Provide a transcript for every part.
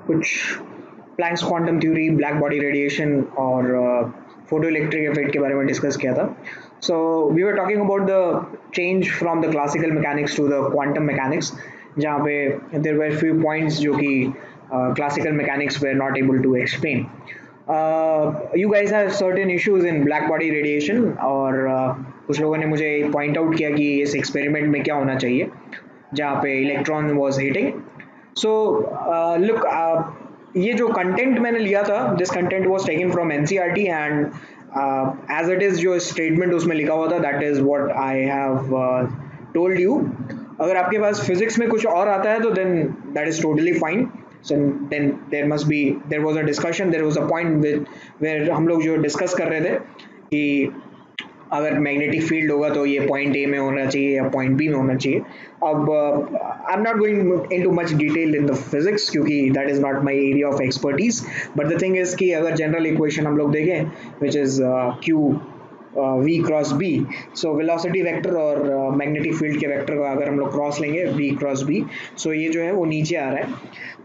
कुछ Planck's quantum theory, black body radiation और photoelectric effect के बारे में डिस्कस किया था. So we were talking about the change from the classical mechanics to the quantum mechanics, जहाँ पे देयर वर फ्यू पॉइंट्स जो कि classical mechanics were not able to explain. You guys have certain issues in black body radiation और कुछ लोगों ने मुझे point out किया कि इस एक्सपेरिमेंट में क्या होना चाहिए जहाँ पे electron was hitting. So look, ये जो कंटेंट मैंने लिया था, this content was taken from NCERT and as it is जो स्टेटमेंट उसमें लिखा हुआ था that is what I have told you. अगर आपके पास फिजिक्स में कुछ और आता है तो then that is totally fine. So then there was a discussion, there was a point where हम लोग जो डिस्कस कर रहे थे कि अगर मैग्नेटिक फील्ड होगा तो ये पॉइंट ए में होना चाहिए या पॉइंट बी में होना चाहिए. अब I am not going into much detail in the physics क्योंकि that is not my area of expertise. But the thing is कि अगर जनरल इक्वेशन हम लोग देखें which is q v cross B, so velocity vector और magnetic field के vector को अगर हम लोग क्रॉस लेंगे वी क्रॉस बी, सो ये जो है वो नीचे आ रहा है.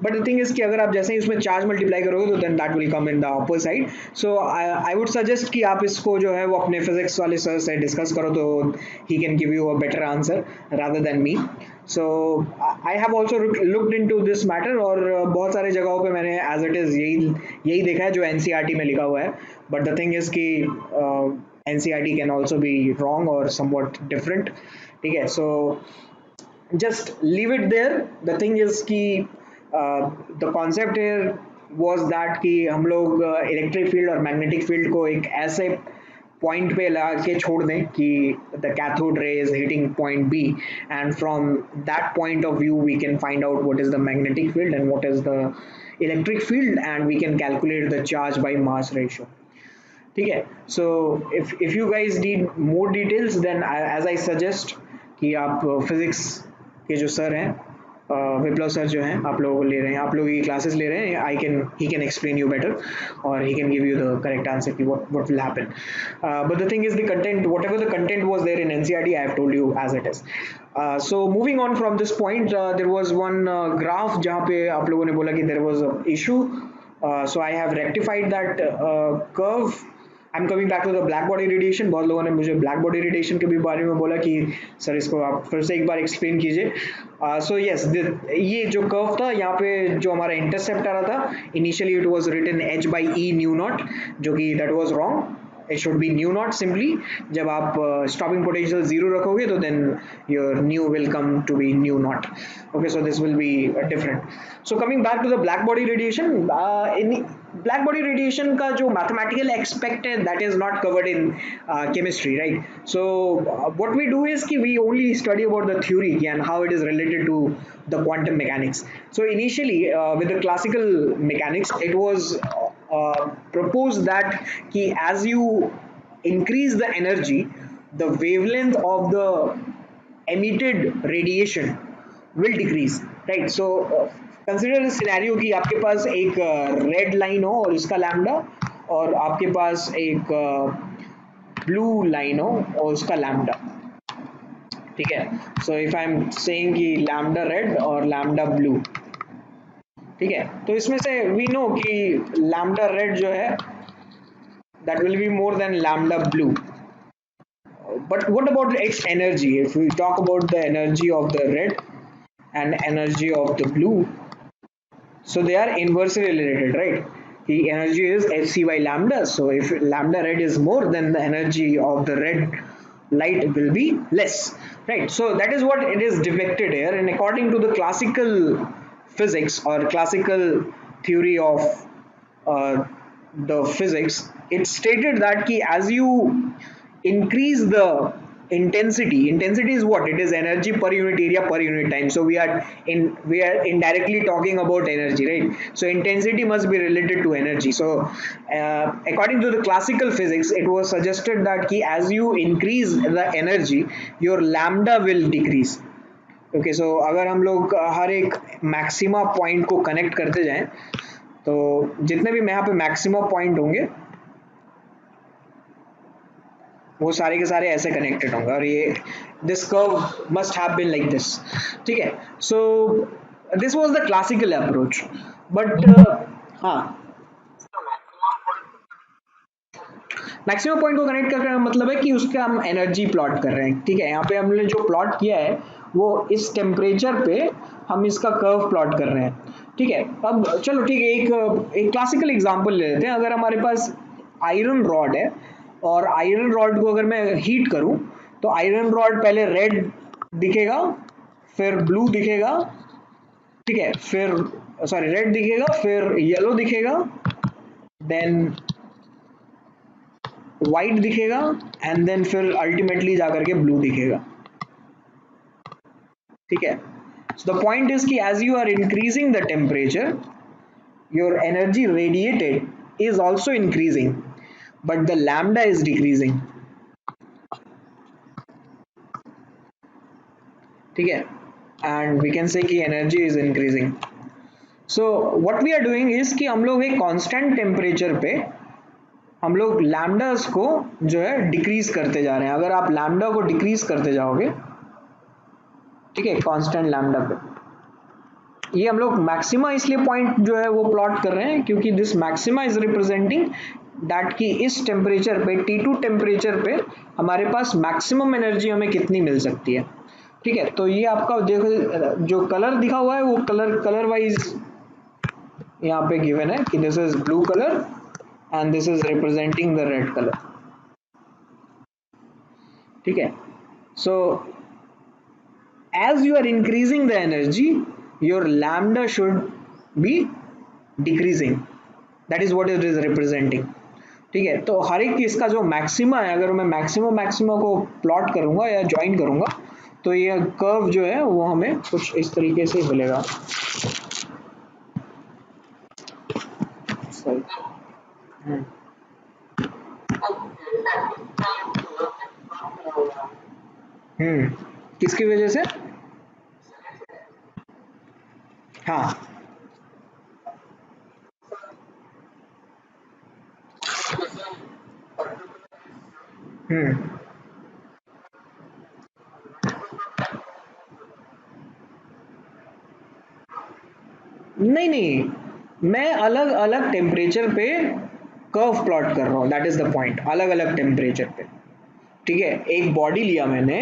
बट द थिंग इज कि अगर आप जैसे ही उसमें चार्ज मल्टीप्लाई करोगे तो then that will come in the upper side. So I would suggest कि आप इसको जो है वो अपने फिजिक्स वाले सर से डिस्कस करो तो he can give you a better answer rather than me. So I have also looked into this matter और बहुत सारे जगहों पे मैंने एज इट इज़ यही यही देखा है जो एनसीईआरटी में लिखा हुआ है. बट द थिंग इज कि NCERT can also be wrong और समवट डिफरेंट. ठीक है, सो just leave it there. The thing is कि the concept here was that कि हम लोग इलेक्ट्रिक फील्ड और मैग्नेटिक फील्ड को एक ऐसे पॉइंट पे ला के छोड़ दें कि the cathode ray is hitting point B and from that point of view we can find out what is the magnetic field and what is the electric field and we can calculate the charge by mass ratio. ठीक है, so if you guys need more details then as I suggest कि आप physics के जो sir हैं, विप्लव sir जो हैं आप लोगों को ले रहे हैं, आप लोगों की क्लासेस ले रहे हैं, I can he can explain you better और he can give you the correct answer कि what will happen. But the thing is the content, whatever the content was there in NCERT, I have told you as it is. So moving on from this point, there was one graph जहाँ पे आप लोगों ने बोला कि there was a issue. So I have rectified that curve. I am coming back to the black body radiation. बहुत लोगों ने मुझे ब्लैक बॉडी रेडिएशन के भी बारे में बोला कि सर इसको आप फिर से एक बार एक्सप्लेन कीजिए. सो यस, ये जो कर्व था यहाँ पे जो हमारा इंटरसेप्ट आ रहा था, initially it was written h by e nu naught, जो कि that was wrong. it should be nu naught simply. जब आप stopping potential zero रखोगे तो then your nu will come to be nu naught. Okay, so this will be different. So coming back to the black body radiation, in black body radiation का जो mathematical aspect है that is not covered in chemistry, right? So what we do is कि we only study about the theory and how it is related to the quantum mechanics. So initially with the classical mechanics it was propose that कि as you increase the energy, the wavelength of the emitted radiation will decrease, right? So consider a scenario कि आपके पास एक red line हो और इसका lambda, और आपके पास एक ब्लू लाइन हो और उसका लैम्डा. ठीक है, so if I am saying कि लैम्डा रेड और लैम्डा ब्लू, ठीक है, तो इसमें से वी नो कि लैम्डा रेड जो है that will be more than lambda blue. But what about its energy? If we talk about the energy of the red and energy of the blue, so they are inversely related, right? The energy is hc by lambda. So if lambda red is more, then the energy of the red light will be less, right? So that is what it is depicted here. And according to the classical physics or classical theory of uh, the physics, it stated that ki as you increase the intensity is what it is, energy per unit area per unit time. So we are indirectly talking about energy, right? So intensity must be related to energy. So according to the classical physics it was suggested that ki as you increase the energy your lambda will decrease. Okay, so अगर हम लोग हर एक maxima point को connect करते जाएं तो जितने भी यहाँ पे मैक्सिमा पॉइंट होंगे वो सारे के सारे ऐसे कनेक्टेड होंगे और ये this curve must have been like this. ठीक है, so this was the classical approach but हाँ मैक्सिमम पॉइंट को कनेक्ट करने का मतलब है कि उसका हम एनर्जी प्लॉट कर रहे हैं, ठीक है। यहाँ पे हमने जो प्लॉट किया है वो इस टेम्परेचर पे हम इसका कर्व प्लॉट कर रहे हैं, ठीक है। अब चलो ठीक है, एक एक क्लासिकल एग्जांपल ले लेते हैं। अगर हमारे पास आयरन रॉड है और आयरन रॉड को अगर मैं हीट करूं तो आयरन रॉड पहले रेड दिखेगा, फिर ब्लू दिखेगा, ठीक है, फिर सॉरी रेड दिखेगा, फिर येलो दिखेगा, देन व्हाइट दिखेगा, एंड देन फिर अल्टीमेटली जाकर के ब्लू दिखेगा, ठीक है। सो द पॉइंट इज कि as you are increasing the temperature your energy radiated is also increasing but the lambda is decreasing, ठीक है। एंड वी कैन से कि energy is increasing. So what we are doing is कि हम लोग एक constant temperature पे हम लोग लैम्डास को जो है डिक्रीज करते जा रहे हैं। अगर आप लैम्डा को डिक्रीज करते जाओगे, ठीक है, कांस्टेंट लैम्डा पे, ये हम लोग मैक्सिमा इसलिए पॉइंट जो है वो प्लॉट कर रहे हैं क्योंकि this maxima is representing that कि इस टेम्परेचर पे T2 टेम्परेचर पे हमारे पास मैक्सिमम एनर्जी हमें कितनी मिल सकती है, ठीक है। तो ये आपका देखो जो कलर दिखा हुआ है वो कलर वाइज यहाँ पे गिवन है कि this is blue colour and this is representing the red colour, ठीक है। सो as you are increasing the energy your lambda should be decreasing, that is what it is representing, ठीक है। तो हर एक इसका जो मैक्सिमा है, अगर मैं मैक्सिमम मैक्सिमा को प्लॉट करूंगा या ज्वाइन करूंगा तो ये कर्व जो है वो हमें कुछ इस तरीके से मिलेगा। सही। हम्म हम्म, किसकी वजह से? हाँ। हम्म, नहीं नहीं, मैं अलग अलग टेम्परेचर पे कर्व प्लॉट कर रहा हूँ, दैट इज द पॉइंट। अलग अलग टेम्परेचर पे, ठीक है। एक बॉडी लिया मैंने,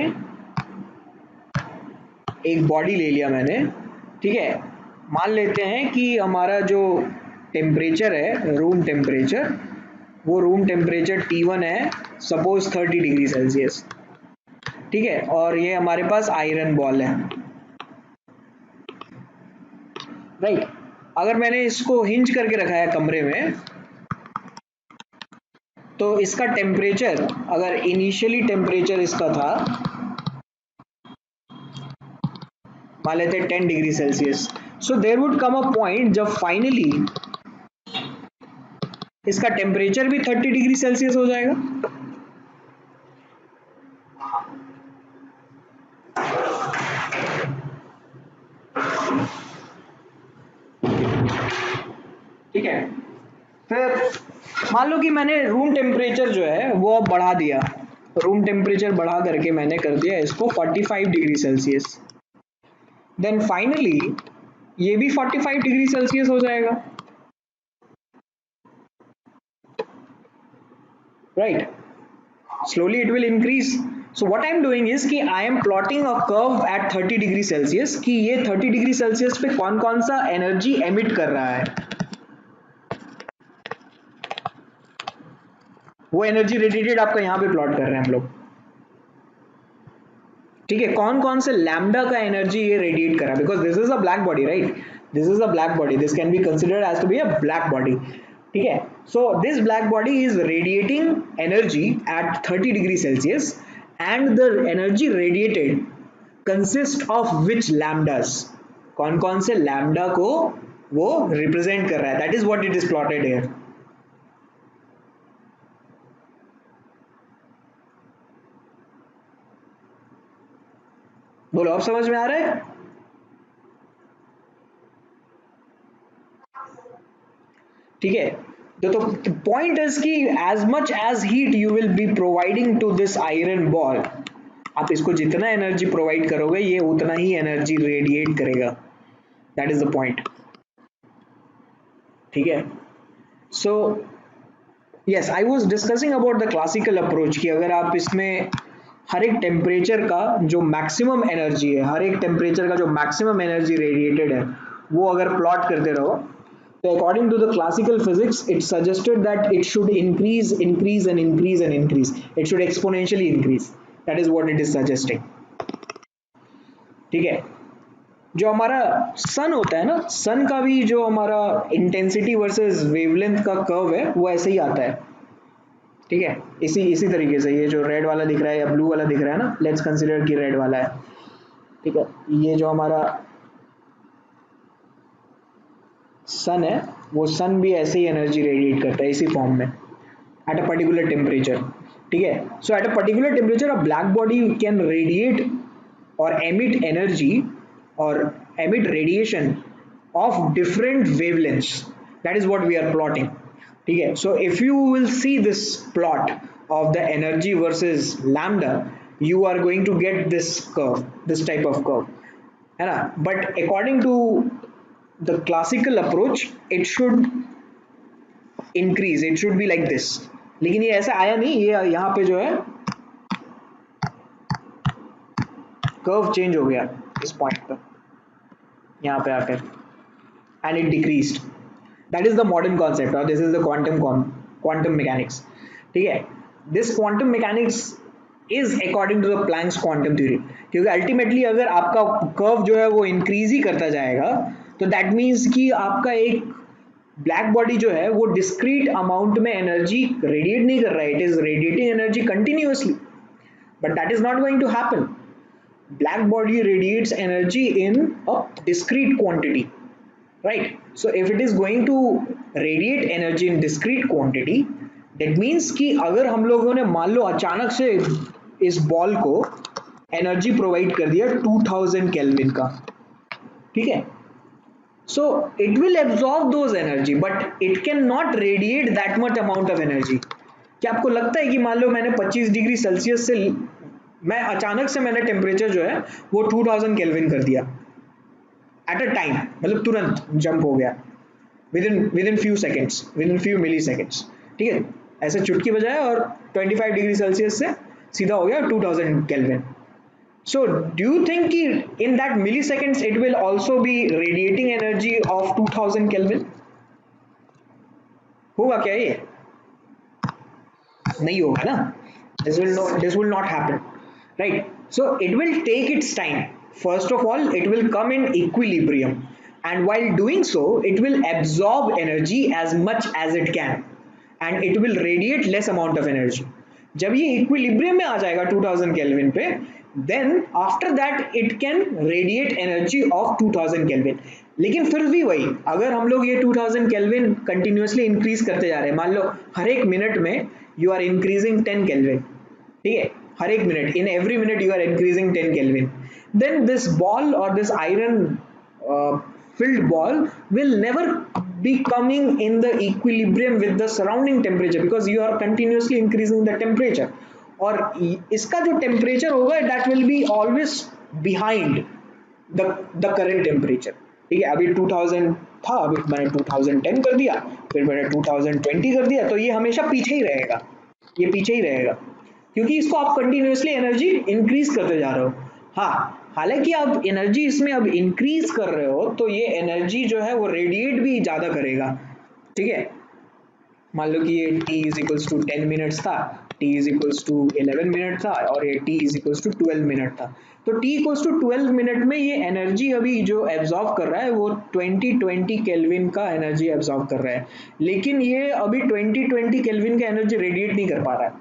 एक बॉडी ले लिया मैंने, ठीक है। मान लेते हैं कि हमारा जो टेम्परेचर है रूम टेम्परेचर, वो रूम टेम्परेचर T1 है, सपोज 30 डिग्री सेल्सियस, ठीक है। और ये हमारे पास आयरन बॉल है, राइट। अगर मैंने इसको हिंज करके रखा है कमरे में तो इसका टेम्परेचर, अगर इनिशियली टेम्परेचर इसका था मान लेते हैं 10 degree Celsius, so there would come a point जब फाइनली इसका टेम्परेचर भी 30 डिग्री सेल्सियस हो जाएगा, ठीक है। फिर मान लो कि मैंने रूम टेम्परेचर जो है वो अब बढ़ा दिया, रूम टेम्परेचर बढ़ा करके मैंने कर दिया इसको 45 डिग्री सेल्सियस, देन फाइनली ये भी 45 डिग्री सेल्सियस हो जाएगा, right. Slowly it will increase. So what I am doing is कि I am plotting a curve at 30 degree Celsius कि ये 30 डिग्री सेल्सियस पे कौन कौन सा एनर्जी एमिट कर रहा है, वो एनर्जी रेडिएटेड आपका यहाँ पे प्लॉट कर रहे हैं हम लोग, ठीक है। कौन कौन से लैम्डा का एनर्जी ये रेडिएट कर रहा है, because this is a black body, right. This is a black body, this can be considered as to be a black body, ठीक है। So this black body is radiating energy at 30 degree Celsius and the energy radiated consist of which lambdas, कौन कौन से lambda को वो represent कर रहा है, that is what it is plotted here. बोलो अब समझ में आ रहा है? ठीक है। तो पॉइंट इज कि as much as heat you will be providing to this iron ball, आप इसको जितना एनर्जी प्रोवाइड करोगे ये उतना ही एनर्जी रेडिएट करेगा, दैट इज द पॉइंट. ठीक है. So yes, I was discussing about the classical approach कि अगर आप इसमें हर एक टेम्परेचर का जो मैक्सिमम एनर्जी है, हर एक टेम्परेचर का जो मैक्सिमम एनर्जी रेडिएटेड है, वो अगर प्लॉट करते रहो, तो according to the classical physics it suggested that it should increase increase and increase and increase, it should exponentially increase. That is what it is suggesting. ठीक है. जो हमारा सन होता है ना, सन का भी जो हमारा इंटेंसिटी वर्सेस वेवलेंथ का कर्व है वो ऐसे ही आता है. ठीक है. इसी इसी तरीके से ये जो रेड वाला दिख रहा है या ब्लू वाला दिख रहा है ना, लेट्स कंसीडर कि रेड वाला है. ठीक है. ये जो हमारा सन है, वो सन भी ऐसे ही एनर्जी रेडिएट करता है इसी फॉर्म में एट अ पर्टिकुलर टेम्परेचर. ठीक है. So at a particular temperature a black body can radiate or emit energy or emit radiation of different wavelengths. That is what we are plotting. ठीक है. So if you will see this plot of the energy versus lambda, you are going to get this curve, this type of curve, है ना. But according to the classical approach, it should increase, it should be like this. लेकिन ये ऐसा आया नहीं, ये यहाँ पे जो है कर्व चेंज हो गया इस पॉइंट पर, यहाँ पे आकर, and it decreased. That is the modern concept और this is the quantum mechanics. ठीक है. This quantum mechanics is according to the Planck's quantum theory. क्योंकि अल्टीमेटली अगर आपका कर्व जो है वो इंक्रीज ही करता जाएगा, तो दैट मीन्स कि आपका एक ब्लैक बॉडी जो है वो डिस्क्रीट अमाउंट में एनर्जी रेडिएट नहीं कर रहा है, it is radiating energy continuously. But that is not going to happen. Black body radiates energy in a discrete quantity, right? So if it is going to radiate energy in discrete quantity, that means कि अगर हम लोगों ने मान लो अचानक से इस ball को एनर्जी प्रोवाइड कर दिया 2000 केल्विन का. ठीक है. so it will absorb those energy but it cannot radiate that much amount of energy. क्या आपको लगता है कि मान लो मैंने 25 डिग्री सेल्सियस से मैं अचानक से मैंने टेम्परेचर जो है वो 2000 केल्विन कर दिया एट अ टाइम, मतलब तुरंत जंप हो गया within few seconds, within few milliseconds. ठीक है. ऐसे चुटकी बजाया और 25 डिग्री सेल्सियस से सीधा हो गया 2000 kelvin. So do you think कि in that milliseconds it will also be radiating energy of 2000 kelvin? होगा क्या ये? नहीं होगा ना. This will not happen, right? So it will take its time. First of all, it will come in equilibrium, and while doing so it will absorb energy as much as it can, and it will radiate less amount of energy. जब ये equilibrium में आ जाएगा 2000 kelvin पे, then after that it can radiate energy of 2000 kelvin. लेकिन फिर भी वही, अगर हम लोग ये 2000 केल्विन कंटिन्यूसली इंक्रीज करते जा रहे हैं, मान लो हर एक मिनट में यू आर इंक्रीजिंग 10 केल्विन. ठीक है. हर एक minute, in every minute you are increasing 10 kelvin, then this ball or this iron filled ball will never be coming in the equilibrium with the surrounding temperature because you are continuously increasing the temperature. और इसका जो temperature होगा that will be always behind the current temperature. ठीक है. अभी 2000 था, अभी मैंने 2010 कर दिया, फिर मैंने 2020 कर दिया, तो ये हमेशा पीछे ही रहेगा, ये पीछे ही रहेगा, क्योंकि इसको आप कंटिन्यूसली एनर्जी इंक्रीज करते जा रहे हो. हाँ, हालांकि आप एनर्जी इसमें अब इंक्रीज कर रहे हो तो ये एनर्जी जो है वो रेडिएट भी ज्यादा करेगा. ठीक है. मान लो कि ये t is equals to 10 minutes था, t is equals to 11 minute था, और ये t is equals to 12 minute था. तो t इक्वल्स टू 12 मिनट में ये एनर्जी अभी जो एब्जॉर्ब कर रहा है वो 2020 केल्विन का एनर्जी एब्जॉर्ब कर रहा है, लेकिन ये अभी 2020 केल्विन का एनर्जी रेडिएट नहीं कर पा रहा है.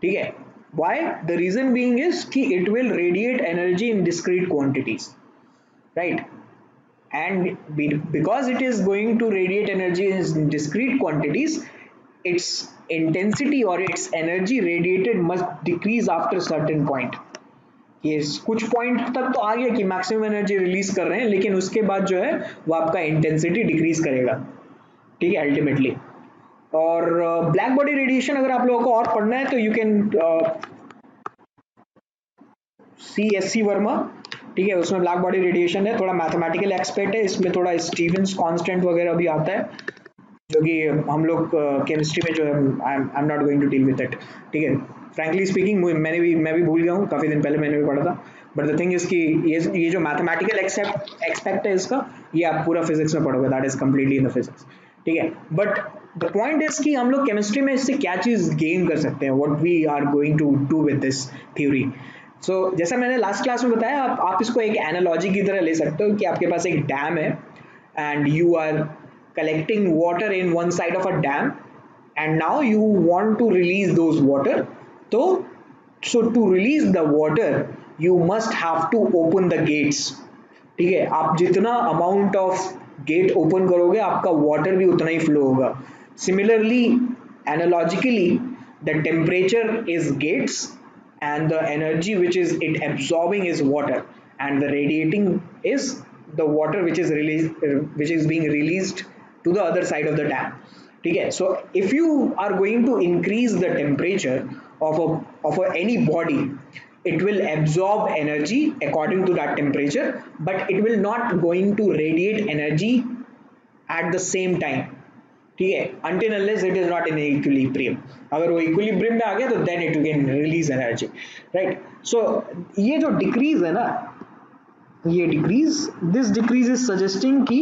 ठीक है. Why? The reason being is कि it will radiate energy in discrete quantities, right? And because it is going to radiate energy in discrete quantities, its intensity or its energy radiated must decrease after certain point. ये कुछ point तक तो आ गया कि maximum energy release कर रहे हैं, लेकिन उसके बाद जो है वो आपका इंटेंसिटी डिक्रीज करेगा. ठीक है. अल्टीमेटली. और ब्लैक बॉडी रेडिएशन अगर आप लोगों को और पढ़ना है तो you can see S C Verma ठीक है, उसमें ब्लैक बॉडी रेडिएशन है, थोड़ा मैथमेटिकल एक्सपेक्ट है इसमें, थोड़ा स्टीवेंस कांस्टेंट वगैरह भी आता है, जो कि हम लोग केमिस्ट्री में जो है I am not going to deal with it. ठीक है, फ्रैंकली स्पीकिंग मैं भी भूल गया हूँ, काफ़ी दिन पहले मैंने भी पढ़ा था। बट द थिंग इज कि ये जो मैथमेटिकल एक्सपेक्ट है इसका, ये आप पूरा फिजिक्स में पढ़ोगे, that is completely in the physics. ठीक है, बट द पॉइंट इज कि हम लोग केमिस्ट्री में इससे क्या चीज़ गेन कर सकते हैं, what we are going to do with this theory. So जैसा मैंने लास्ट क्लास में बताया, आप इसको एक एनालॉजी की तरह ले सकते हो कि आपके पास एक डैम है and you are collecting water in one side of a dam, and now you want to release those water. So to release the water you must have to open the gates. ठीक है, आप जितना amount of gate open करोगे आपका water भी उतना ही flow होगा। Similarly, analogically, the temperature is gets and the energy which is it absorbing is water, and the radiating is the water which is being released to the other side of the dam. ठीक है, so if you are going to increase the temperature of any body, it will absorb energy according to that temperature, but it will not going to radiate energy at the same time. ठीक है, until unless it is not in equilibrium. अगर वो equilibrium में आ गया तो then it can release energy, right. So ये जो डिक्रीज है ना, ये decrease, this decrease is suggesting कि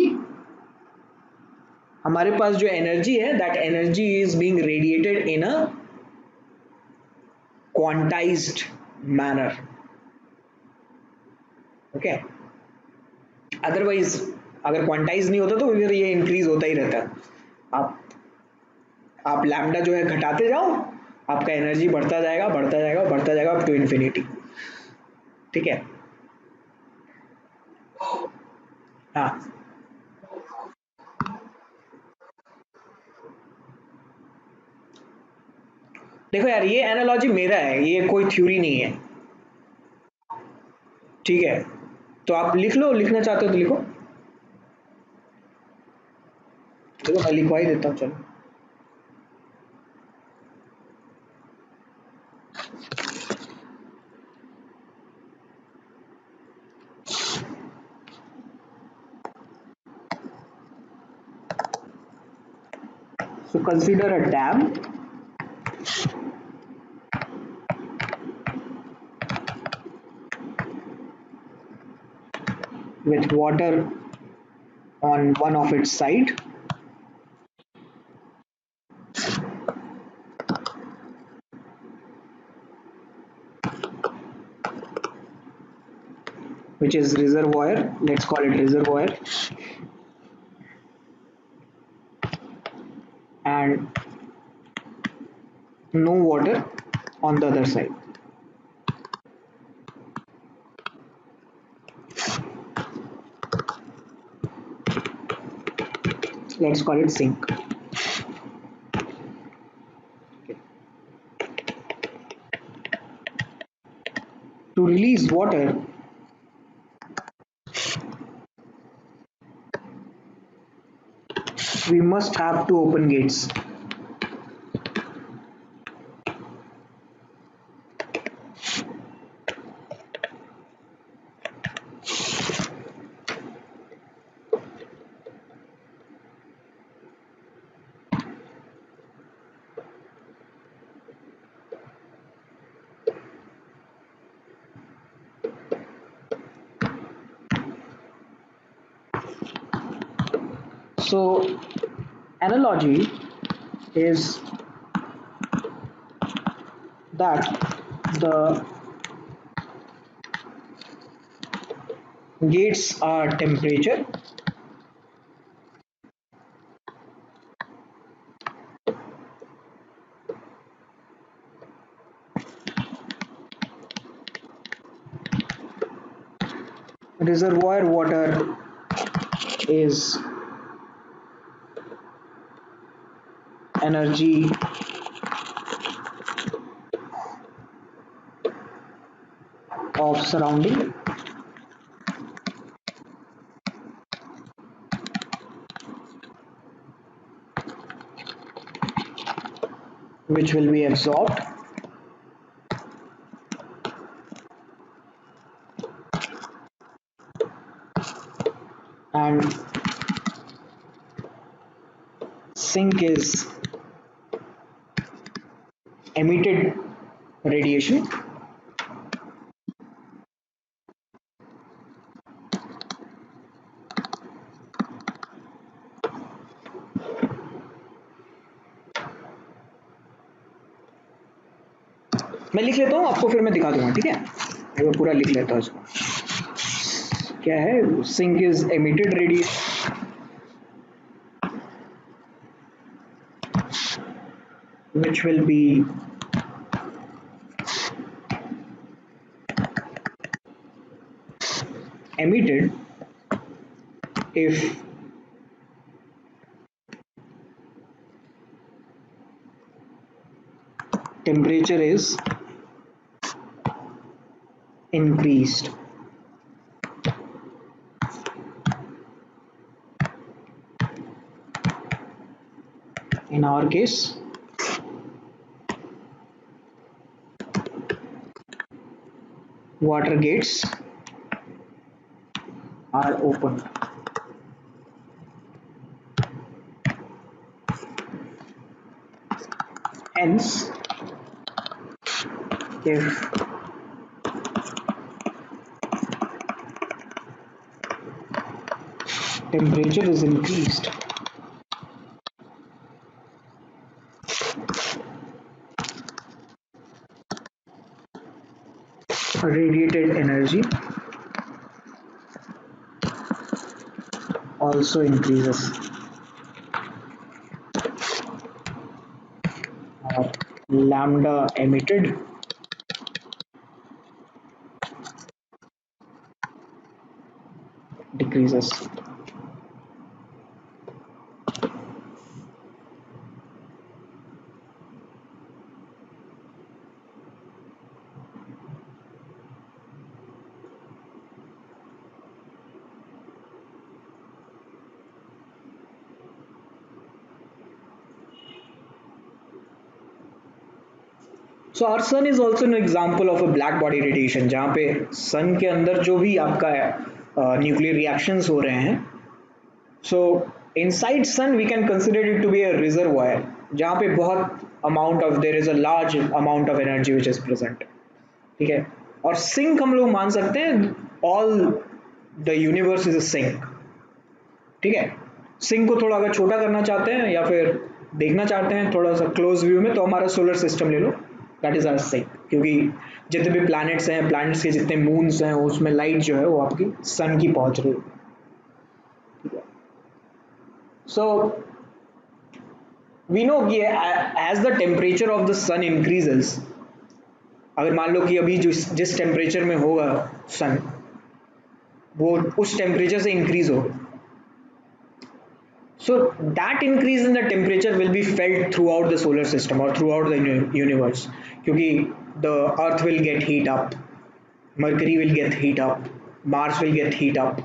हमारे पास जो एनर्जी है, that energy is being radiated in a quantized manner. Okay, otherwise अगर क्वांटाइज नहीं होता तो फिर ये इंक्रीज होता ही रहता है। आप लैम्डा जो है घटाते जाओ, आपका एनर्जी बढ़ता जाएगा बढ़ता जाएगा बढ़ता जाएगा अप टू इन्फिनिटी। ठीक है, हाँ, देखो यार, ये एनालॉजी मेरा है, ये कोई थ्योरी नहीं है। ठीक है, तो आप लिख लो, लिखना चाहते हो तो लिखो। चलो मैं लिखवा ही देता हूँ, चलो। So consider a dam with water on one of its side, which is reservoir. Let's call it reservoir, and no water on the other side. Let's call it sink. To release water, we must have to open gates. So analogy is that the gates are temperature, reservoir water is energy of surrounding, which will be absorbed and sink is emitted radiation. मैं लिख लेता हूँ, आपको फिर मैं दिखा दूंगा, ठीक है? मैं पूरा लिख लेता हूँ इसको। क्या है? Sink is emitted radiation which will be emitted if temperature is increased. In our case, water gates are opened. Hence, if temperature is increased, radiated energy also increases. Lambda emitted decreases. So our sun is also an example of a black body radiation, जहाँ पे sun के अंदर जो भी आपका nuclear reactions हो रहे हैं, so inside sun we can consider it to be a reservoir, जहाँ पे बहुत amount of there is a large amount of energy which is present, ठीक है? और सिंक हम लोग मान सकते हैं all the universe is a sink, ठीक है? सिंक को थोड़ा अगर छोटा करना चाहते हैं या फिर देखना चाहते हैं थोड़ा सा क्लोज व्यू में, तो हमारा सोलर सिस्टम ले लो, दैट इज आवर सिंक, क्योंकि जितने भी प्लैनेट्स हैं, प्लैनेट्स के जितने मून्स हैं, उसमें लाइट जो है वो आपकी सन की पहुंच रही है, ठीक है? सो वी नो कि as the temperature of the sun increases, अगर मान लो कि अभी जिस टेम्परेचर में होगा सन, वो उस टेम्परेचर से इंक्रीज होगा, so that increase in the temperature will be felt throughout the solar system or throughout the universe, क्योंकि the earth will get heat up, mercury will get heat up, mars will get heat up,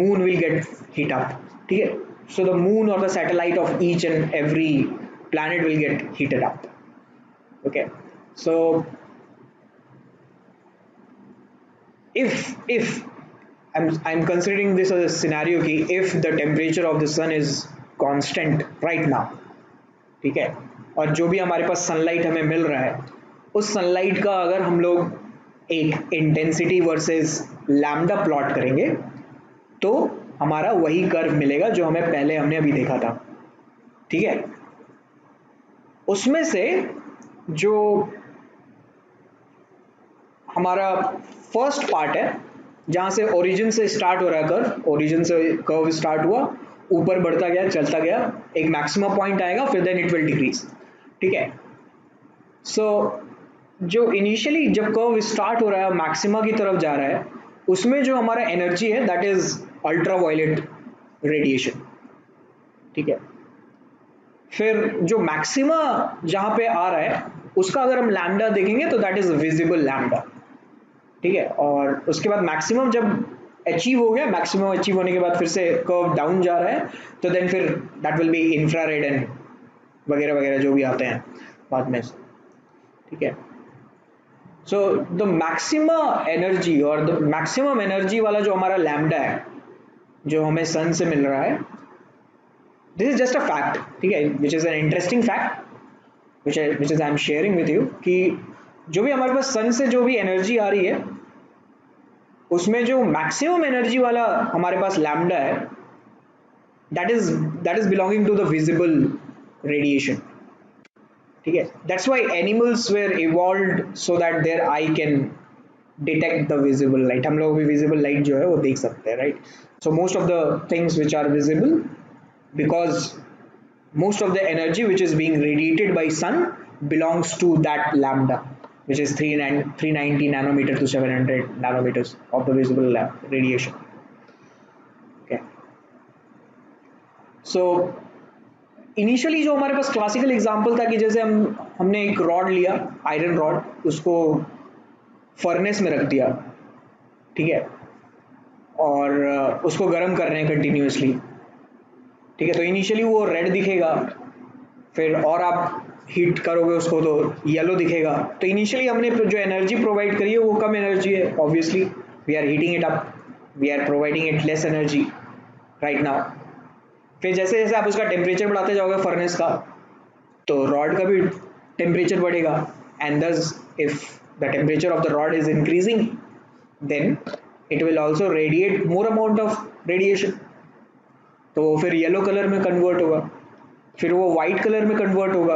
moon will get heat up, ठीक है? So the moon or the satellite of each and every planet will get heated up, okay? So if I'm considering this as a scenario कि if the temperature of the sun is constant right now, ठीक है, और जो भी हमारे पास sunlight हमें मिल रहा है, उस सनलाइट का अगर हम लोग एक इंटेंसिटी वर्सेस लैम्डा प्लॉट करेंगे, तो हमारा वही कर्व मिलेगा जो हमें पहले हमने अभी देखा था, ठीक है? उसमें से जो हमारा फर्स्ट पार्ट है, जहां से ओरिजिन से स्टार्ट हो रहा है कर्व, ओरिजिन से कर्व स्टार्ट हुआ, ऊपर बढ़ता गया, चलता गया, एक मैक्सिमम पॉइंट आएगा, फिर देन इट विल डिक्रीज, ठीक है? सो जो इनिशियली जब कर्व स्टार्ट हो रहा है, मैक्सिमा की तरफ जा रहा है, उसमें जो हमारा एनर्जी है दैट इज अल्ट्रावायलेट रेडिएशन, ठीक है? फिर जो मैक्सिमा जहां पे आ रहा है, उसका अगर हम लैम्डा देखेंगे तो दैट इज विजिबल लैम्डा, ठीक है? और उसके बाद मैक्सिमम जब अचीव हो गया, मैक्सिमम अचीव होने के बाद फिर से कर्व डाउन जा रहा है, तो देन फिर that will B infrared and वगैरह वगैरह जो भी आते हैं बाद में, ठीक है? सो द मैक्सिमम एनर्जी और द मैक्सिमम एनर्जी वाला जो हमारा लैम्डा है, जो हमें सन से मिल रहा है, this is just a fact, ठीक है, which is an interesting fact which is I am sharing with you, कि जो भी हमारे पास सन से जो भी एनर्जी आ रही है, उसमें जो मैक्सिमम एनर्जी वाला हमारे पास लैम्डा है, that is that is belonging to the visible radiation, ठीक है। That's why animals were evolved so that their eye can detect the visible light. हम लोग भी विजिबल लाइट जो है वो देख सकते हैं, right. So most of the things which are visible, because most of the energy which is being radiated by sun belongs to that lambda, which is 390 nanometer to 700 nanometers of the visible radiation. Okay, so initially जो हमारे पास classical example था कि जैसे हमने एक rod लिया, iron rod, उसको furnace में रख दिया, ठीक है, और उसको गर्म कर रहे हैं कंटिन्यूसली, ठीक है, तो इनिशियली वो रेड दिखेगा, फिर और आप हीट करोगे उसको तो येलो दिखेगा। तो इनिशियली हमने जो एनर्जी प्रोवाइड करी है वो कम एनर्जी है, obviously we are heating it up, we are providing it less energy right now. फिर जैसे जैसे आप उसका टेम्परेचर बढ़ाते जाओगे फर्नेस का, तो रॉड का भी टेम्परेचर बढ़ेगा, and thus if the temperature of the rod is increasing, then it will also radiate more amount of radiation, तो फिर येलो कलर में कन्वर्ट होगा, फिर वो वाइट कलर में कन्वर्ट होगा,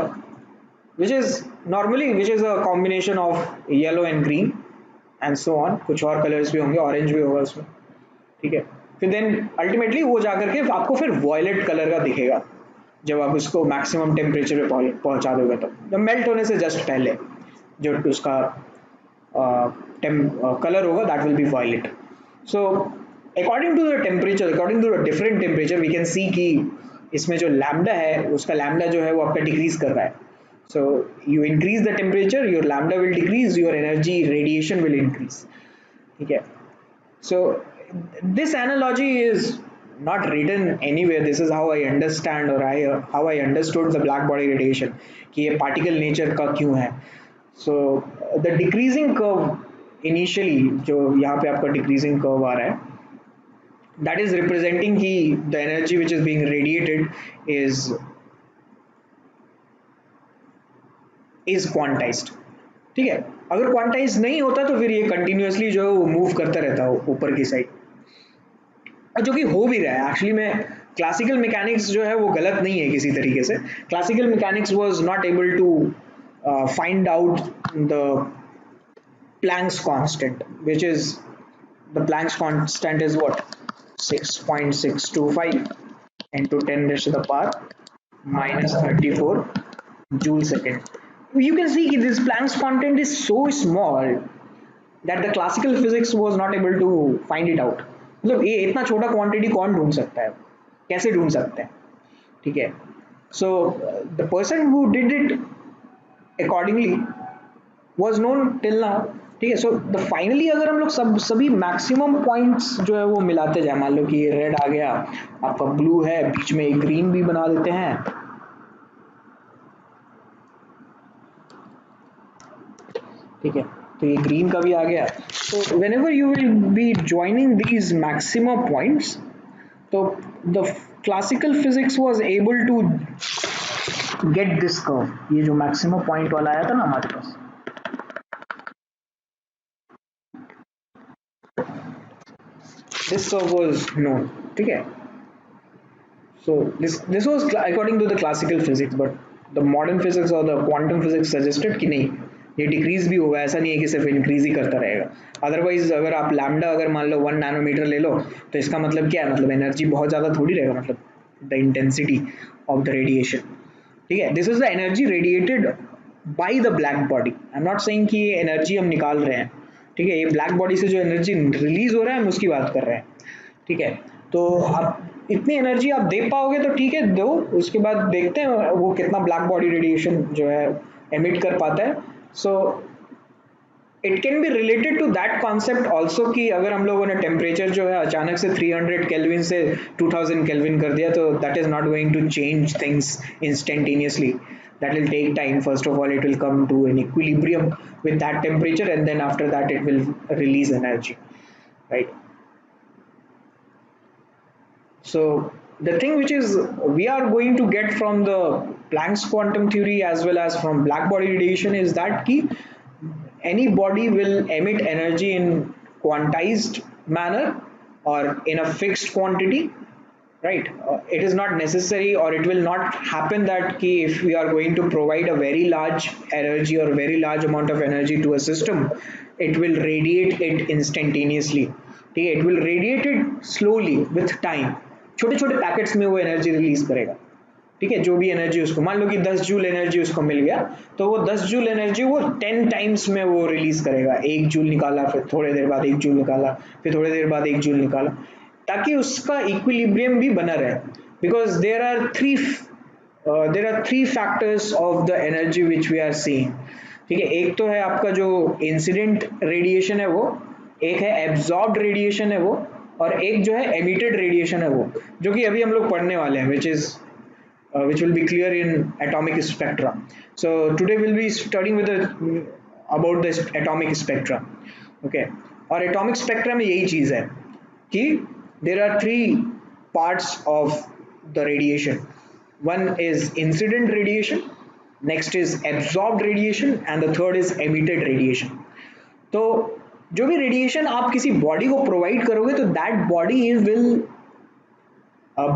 which is a combination of yellow and green and so on, कुछ और कलर्स भी होंगे, ऑरेंज भी होगा उसमें, ठीक है। फिर देन अल्टीमेटली वो जाकर के आपको फिर वॉयलेट कलर का दिखेगा जब आप उसको मैक्सिमम टेम्परेचर पे पहुंचा दोगे, तो जब मेल्ट होने से जस्ट पहले जो उसका कलर होगा that will be violet. So according to the temperature, according to the different temperature, we can see कि इसमें जो लैम्डा है उसका लैम्डा जो है वो आपका डिक्रीज कर रहा है। So you increase the temperature, your lambda will decrease, your energy radiation will increase, ठीक है। So this analogy is not written anywhere. This is how I understand, or how I understood the black body radiation, कि ये particle nature का क्यों है। So the decreasing curve initially, जो यहाँ पे आपका decreasing curve आ रहा है, that is representing कि the energy which is being radiated is quantized, ठीक है। अगर क्वांटाइज नहीं होता तो फिर ये कंटिन्यूसली जो है वो मूव करता रहता है ऊपर की साइड, और जो कि हो भी रहा है एक्चुअली में। क्लासिकल मैकेनिक्स जो है वो गलत नहीं है किसी तरीके से। Classical mechanics was not able to find out the Planck's constant, which is the Planck's constant is what, 6.625 into 10 raised to the power minus 34 joule second. You can see this Planck's constant is so small that the classical physics was not able to find it out. मतलब ये इतना छोटा quantity कौन ढूंढ सकता है, कैसे ढूंढ सकते हैं, ठीक है। So the person who did it accordingly was known till now, ठीक है। सो द फाइनली अगर हम लोग सभी मैक्सिमम पॉइंट्स जो है वो मिलाते जाए, मान लो कि ये रेड आ गया, आपका ब्लू है, बीच में एक ग्रीन भी बना देते हैं, ठीक है, तो ये ग्रीन का भी आ गया। तो whenever you will be joining these maximum points, तो the classical physics was able to get this curve, ये जो maximum point वाला आया था ना हमारे पास, this curve was known, ठीक है। So this was according to the classical physics, but the modern physics or the quantum physics suggested कि नहीं, ये डिक्रीज भी होगा, ऐसा नहीं है कि सिर्फ इंक्रीज ही करता रहेगा। अदरवाइज अगर आप लैम्डा अगर मान लो 1 नैनोमीटर ले लो, तो इसका मतलब क्या है, मतलब एनर्जी बहुत ज़्यादा थोड़ी रहेगा, मतलब the intensity of the radiation, ठीक है। This is the energy radiated by the black body. I am not saying कि ये एनर्जी हम निकाल रहे हैं, ठीक है, ये ब्लैक बॉडी से जो एनर्जी रिलीज हो रहा है हम उसकी बात कर रहे हैं, ठीक है। तो आप इतनी एनर्जी आप दे पाओगे तो ठीक है, दो, उसके बाद देखते हैं वो कितना ब्लैक बॉडी रेडिएशन जो है एमिट कर पाता है। So it can be related to that concept also कि अगर हम लोगों ने टेम्परेचर जो है अचानक से 300 केल्विन से 2000 केल्विन कर दिया, तो that is not going to change things instantaneously, that will take time. First of all, it will come to an equilibrium with that temperature, and then after that it will release energy, right? So the thing which is we are going to get from the Planck's quantum theory as well as from black body radiation is that ki any body will emit energy in quantized manner or in a fixed quantity, right? It is not necessary or it will not happen that ki if we are going to provide a very large energy or very large amount of energy to a system, it will radiate it instantaneously. ठीक है, it will radiate it slowly with time. छोटे छोटे packets में वो energy release करेगा. ठीक है, जो भी एनर्जी उसको मान लो कि 10 जूल एनर्जी उसको मिल गया, तो वो 10 जूल एनर्जी वो 10 टाइम्स में वो रिलीज करेगा. 1 जूल निकाला, फिर थोड़ी देर बाद 1 जूल निकाला, फिर थोड़ी देर बाद 1 जूल निकाला, ताकि उसका इक्विलिब्रियम भी बना रहे. Because there are three factors of the energy which we are seeing. ठीक है, एक तो है आपका जो इंसिडेंट रेडिएशन है वो, एक है एब्जॉर्ब्ड रेडिएशन है वो, और एक जो है एमिटेड रेडिएशन है वो, जो कि अभी हम लोग पढ़ने वाले हैं, which will be clear in atomic spectra. So today we'll be studying about the atomic spectra. Okay, और atomic spectra में यही चीज है कि there are three parts of the radiation. One is incident radiation, next is absorbed radiation, and the third is emitted radiation. तो जो भी radiation आप किसी बॉडी को प्रोवाइड करोगे तो that body will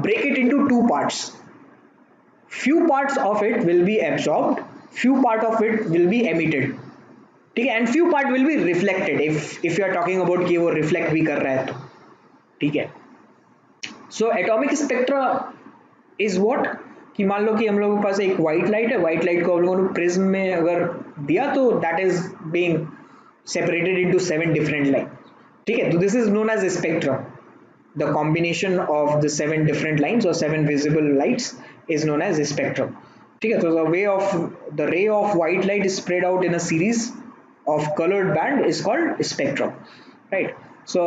break it into two parts. Few parts of it will be absorbed, few part of it will be emitted. ठीक है, and few part will be reflected if you are talking about कि वो reflect भी कर रहा है तो. ठीक है, so atomic spectra is what, कि मान लो कि हम लोगों के पास एक व्हाइट लाइट है, व्हाइट लाइट को हम लोगों ने प्रिज्म में अगर दिया तो that is being separated into 7 different lines. ठीक है, तो this is known as a spectrum. The combination of the 7 different lines or 7 visible lights is known as a spectrum. ठीक है, तो the ray of white light is spread out in a series of colored band is called spectrum, right? So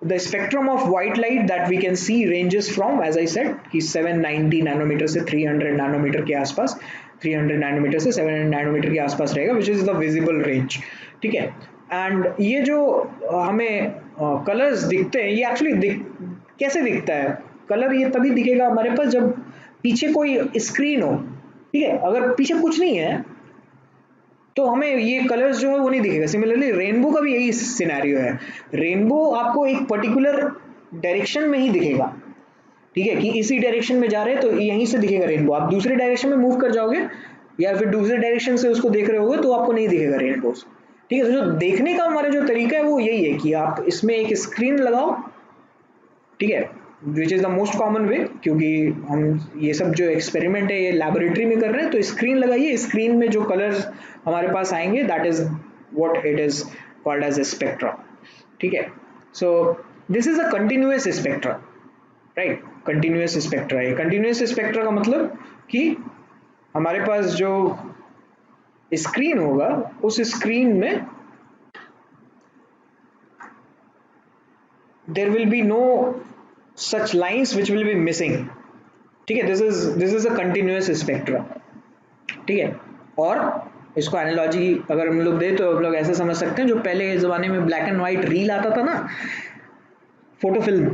the spectrum of white light that we can see ranges from, as I said, कि 790 nanometre से 300 nanometre के आसपास, 300 nanometre से 700 nanometre के आसपास रहेगा, विच is the visible range. ठीक है, एंड ये जो हमें कलर्स दिखते हैं, ये एक्चुअली कैसे दिखता है कलर? ये तभी दिखेगा हमारे पास जब पीछे कोई स्क्रीन हो. ठीक है, अगर पीछे कुछ नहीं है तो हमें ये कलर्स जो है वो नहीं दिखेगा. सिमिलरली रेनबो का भी यही सिनेरियो है. रेनबो आपको एक पर्टिकुलर डायरेक्शन में ही दिखेगा. ठीक है, कि इसी डायरेक्शन में जा रहे हैं तो यहीं से दिखेगा रेनबो. आप दूसरे डायरेक्शन में मूव कर जाओगे या फिर दूसरे डायरेक्शन से उसको देख रहे होगे तो आपको नहीं दिखेगा रेनबो. ठीक है, तो जो देखने का हमारा जो तरीका है वो यही है कि आप इसमें एक स्क्रीन लगाओ. ठीक है, which is the most common वे, क्योंकि हम ये सब जो एक्सपेरिमेंट है ये लैबोरेटरी में कर रहे हैं, तो स्क्रीन लगाइए, स्क्रीन में जो कलर्स हमारे पास आएंगे that is what it is called as a spectra. ठीक है, so this is a continuous spectra, right? Continuous spectra है. कंटिन्यूअस स्पेक्ट्रा का मतलब कि हमारे पास जो स्क्रीन होगा उस स्क्रीन में there will be no such lines which will be missing. ठीक है, this is a continuous spectra. ठीक है, और इसको एनालॉजी अगर हम लोग दे तो हम लोग ऐसे समझ सकते हैं, जो पहले के ज़माने में ब्लैक एंड वाइट रील आता था ना, photo film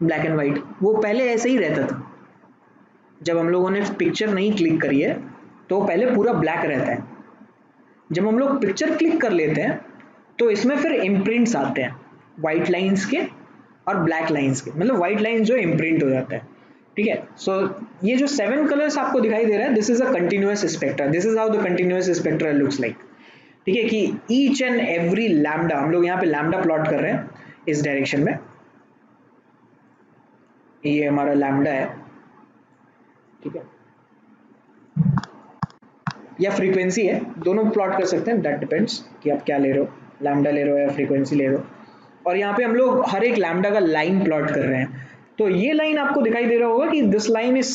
black and white, वो पहले ऐसे ही रहता था. जब हम लोगों ने पिक्चर नहीं क्लिक करी है तो पहले पूरा ब्लैक रहता है. जब हम लोग पिक्चर क्लिक कर लेते हैं तो इसमें फिर इम्प्रिंट्स आते हैं वाइट लाइंस के और ब्लैक लाइंस के, मतलब व्हाइट लाइंस जो इम्प्रिंट हो जाता है. ठीक है, सो ये जो 7 कलर्स आपको दिखाई दे रहा है, this is a continuous spectra. This is how the continuous spectra looks like. ठीक है, कि ईच एंड एवरी लैम्डा, हम लोग यहाँ पे लैम्डा प्लॉट कर रहे हैं इस डायरेक्शन में, ये हमारा लैम्डा है. ठीक है, या फ्रीक्वेंसी है, दोनों प्लॉट कर सकते हैं, दैट डिपेंड्स कि आप क्या ले रहे हो, लैम्डा ले रहे हो या फ्रीक्वेंसी ले रहे हो. और यहाँ पे हम लोग हर एक लैम्डा का लाइन प्लॉट कर रहे हैं. तो ये लाइन आपको दिखाई दे रहा होगा कि this line is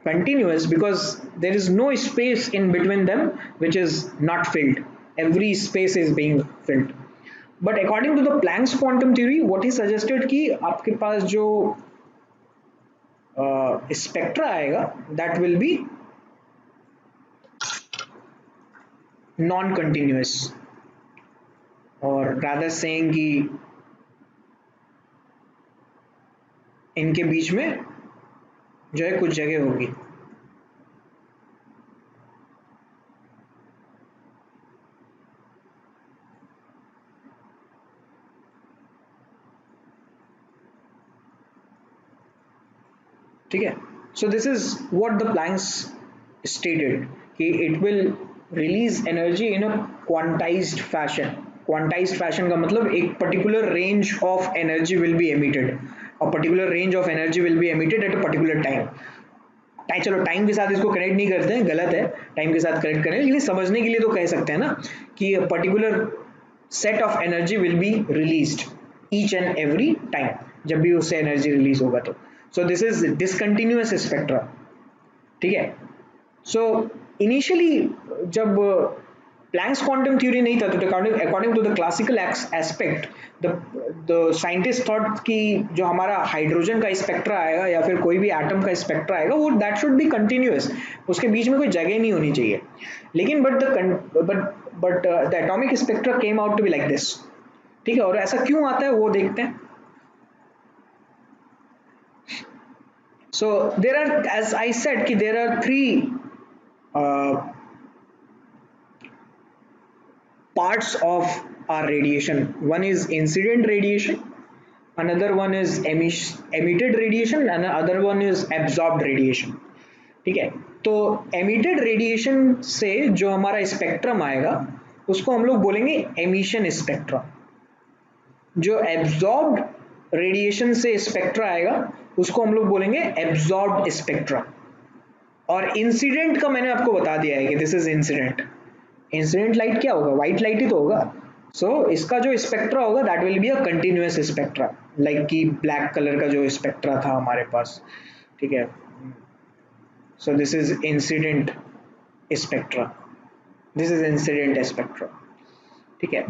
continuous because there is no space in between them which is not filled. Every space is being filled. But according to the Planck's quantum theory, what he suggested कि आपके पास जो spectra आएगा that will be non-continuous, or rather saying कि इनके बीच में जो है कुछ जगह होगी। ठीक है, so this is what the Planck's stated कि it will release energy in a quantized fashion. Quantized fashion का मतलब एक particular range of energy will be emitted, और particular range of energy will be emitted at a particular time. चलो time के साथ इसको connect नहीं करते हैं, गलत है, टाइम के साथ कनेक्ट करें, लेकिन समझने के लिए तो कह सकते हैं ना कि particular set of energy will be released each and every time, जब भी उससे एनर्जी रिलीज होगा तो। So this is discontinuous spectra. ठीक है, सो इनिशियली जब प्लैंक्स क्वांटम थ्योरी नहीं था, तो according to the classical aspect, the scientist thought कि जो हमारा हाइड्रोजन का स्पेक्ट्रा आएगा या फिर कोई भी एटम का स्पेक्ट्रा आएगा, वो दैट शुड बी कंटिन्यूअस, उसके बीच में कोई जगह नहीं होनी चाहिए। लेकिन but the atomic spectra came out to be like this. ठीक है, और ऐसा क्यों आता है वो देखते हैं। So there are, as I said कि there are three parts of our radiation. One is incident radiation, another one is emitted radiation, and another one is absorbed radiation. ठीक है, तो emitted radiation से जो हमारा स्पेक्ट्रम आएगा उसको हम लोग बोलेंगे emission spectra। जो absorbed radiation से स्पेक्ट्रा आएगा उसको हम लोग बोलेंगे absorbed spectra। और इंसिडेंट का मैंने आपको बता दिया है कि this is incident. Incident light क्या होगा, व्हाइट लाइट ही तो होगा। सो इसका जो स्पेक्ट्रा होगा that will be a continuous spectra, like कि ब्लैक कलर का जो स्पेक्ट्रा था हमारे पास। ठीक है, so this is incident spectra, this is incident spectra. ठीक है,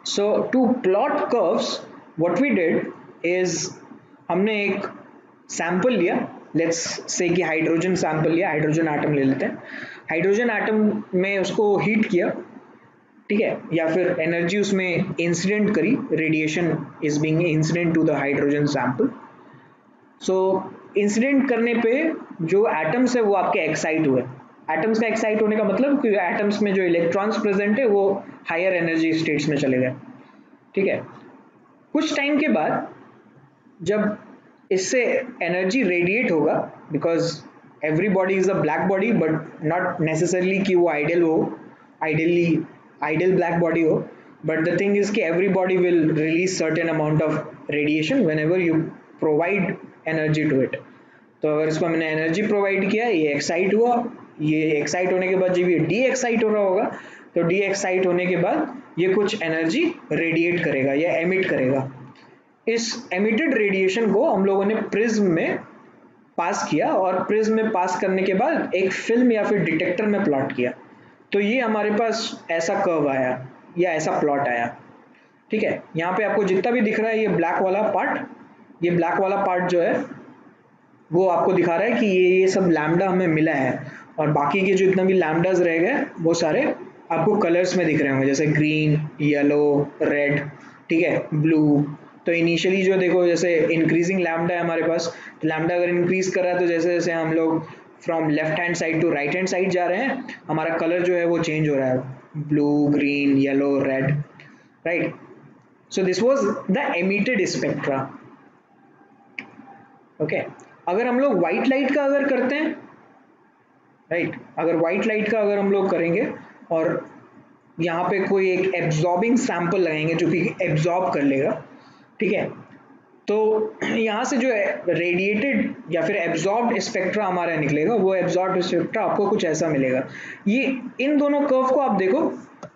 so to plot curves what we did is, हमने एक सैंपल लिया, लेट्स से कि हाइड्रोजन सैंपल लिया, हाइड्रोजन एटम ले लेते हैं। हाइड्रोजन एटम में उसको हीट किया, ठीक है, या फिर एनर्जी उसमें इंसिडेंट करी, radiation is being incident to the hydrogen sample. सो इंसिडेंट करने पे जो एटम्स है वो आपके एक्साइट हुए। एटम्स का एक्साइट होने का मतलब कि एटम्स में जो इलेक्ट्रॉन्स प्रेजेंट है वो हायर एनर्जी स्टेट्स में चले गए। ठीक है, कुछ टाइम के बाद जब इससे एनर्जी रेडिएट होगा, because every body is a black body, but not necessarily कि वो आइडियल हो, आइडियली आइडियल ब्लैक बॉडी हो, बट द थिंग इज कि every body will release certain amount of radiation whenever you provide energy to it. तो अगर इसको हमने energy provide किया, ये एक्साइट हुआ, ये एक्साइट होने के बाद जब ये डी एक्साइट हो रहा होगा, तो डी एक्साइट होने के बाद ये कुछ एनर्जी रेडिएट करेगा या एमिट करेगा। इस एमिटेड रेडिएशन को हम लोगों ने प्रिज्म में पास किया, और प्रिज्म में पास करने के बाद एक फिल्म या फिर डिटेक्टर में प्लॉट किया, तो ये हमारे पास ऐसा कर्व आया या ऐसा प्लॉट आया। ठीक है, यहाँ पे आपको जितना भी दिख रहा है ये ब्लैक वाला पार्ट, ये ब्लैक वाला पार्ट जो है वो आपको दिखा रहा है कि ये सब लैम्डा हमें मिला है, और बाकी के जो इतना भी लैम्डाज रह गए वो सारे आपको कलर्स में दिख रहे होंगे, जैसे ग्रीन, येलो, रेड, ठीक है, ब्लू। तो इनिशियली जो देखो जैसे इंक्रीजिंग लैम्डा है हमारे पास, तो लैम्डा अगर इंक्रीज कर रहा है तो जैसे जैसे हम लोग from left hand side to right hand side जा रहे हैं, हमारा कलर जो है वो चेंज हो रहा है, blue, green, yellow, red, right. So this was the emitted spectra. Okay, अगर हम लोग व्हाइट लाइट का अगर करते हैं, राइट, अगर व्हाइट लाइट का अगर हम लोग करेंगे और यहाँ पे कोई एक एब्जॉर्बिंग सैंपल लगाएंगे जो कि एब्जॉर्ब कर लेगा, ठीक है, तो यहाँ से जो रेडिएटेड या फिर एब्जॉर्ब्ड स्पेक्ट्रा हमारा निकलेगा, वो एब्जॉर्ब्ड स्पेक्ट्रा आपको कुछ ऐसा मिलेगा। ये इन दोनों कर्व को आप देखो,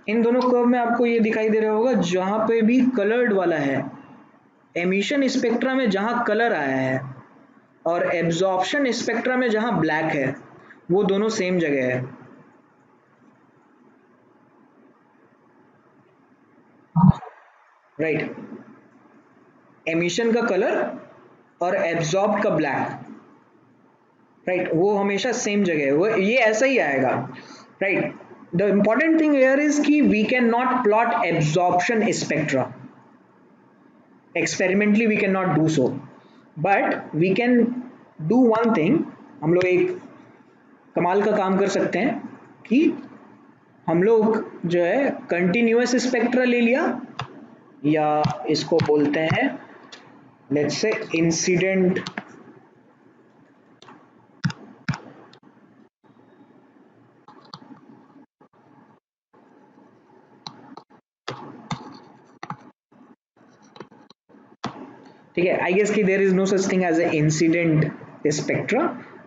इन दोनों कर्व में आपको ये दिखाई दे रहा होगा जहाँ पे भी कलर्ड वाला है, एमिशन स्पेक्ट्रा में जहाँ कलर आया है, और एब्जॉर्प्शन स्पेक्ट्रा में जहाँ ब्लैक है, वो दोनों सेम जगह है। राइट, एमिशन का कलर और एब्जॉर्ब का ब्लैक, राइट, वो हमेशा सेम जगह है, वो ये ऐसा ही आएगा। Right, the important thing here is कि we can not plot absorption spectra, experimentally we can not do so. But we can do one thing, हम लोग एक कमाल का काम कर सकते हैं कि हम लोग जो है कंटिन्यूअस स्पेक्ट्रा ले लिया, या इसको बोलते हैं लेट्स से इंसिडेंट ठीक है। आई गेस कि there is no such thing as a incident spectra,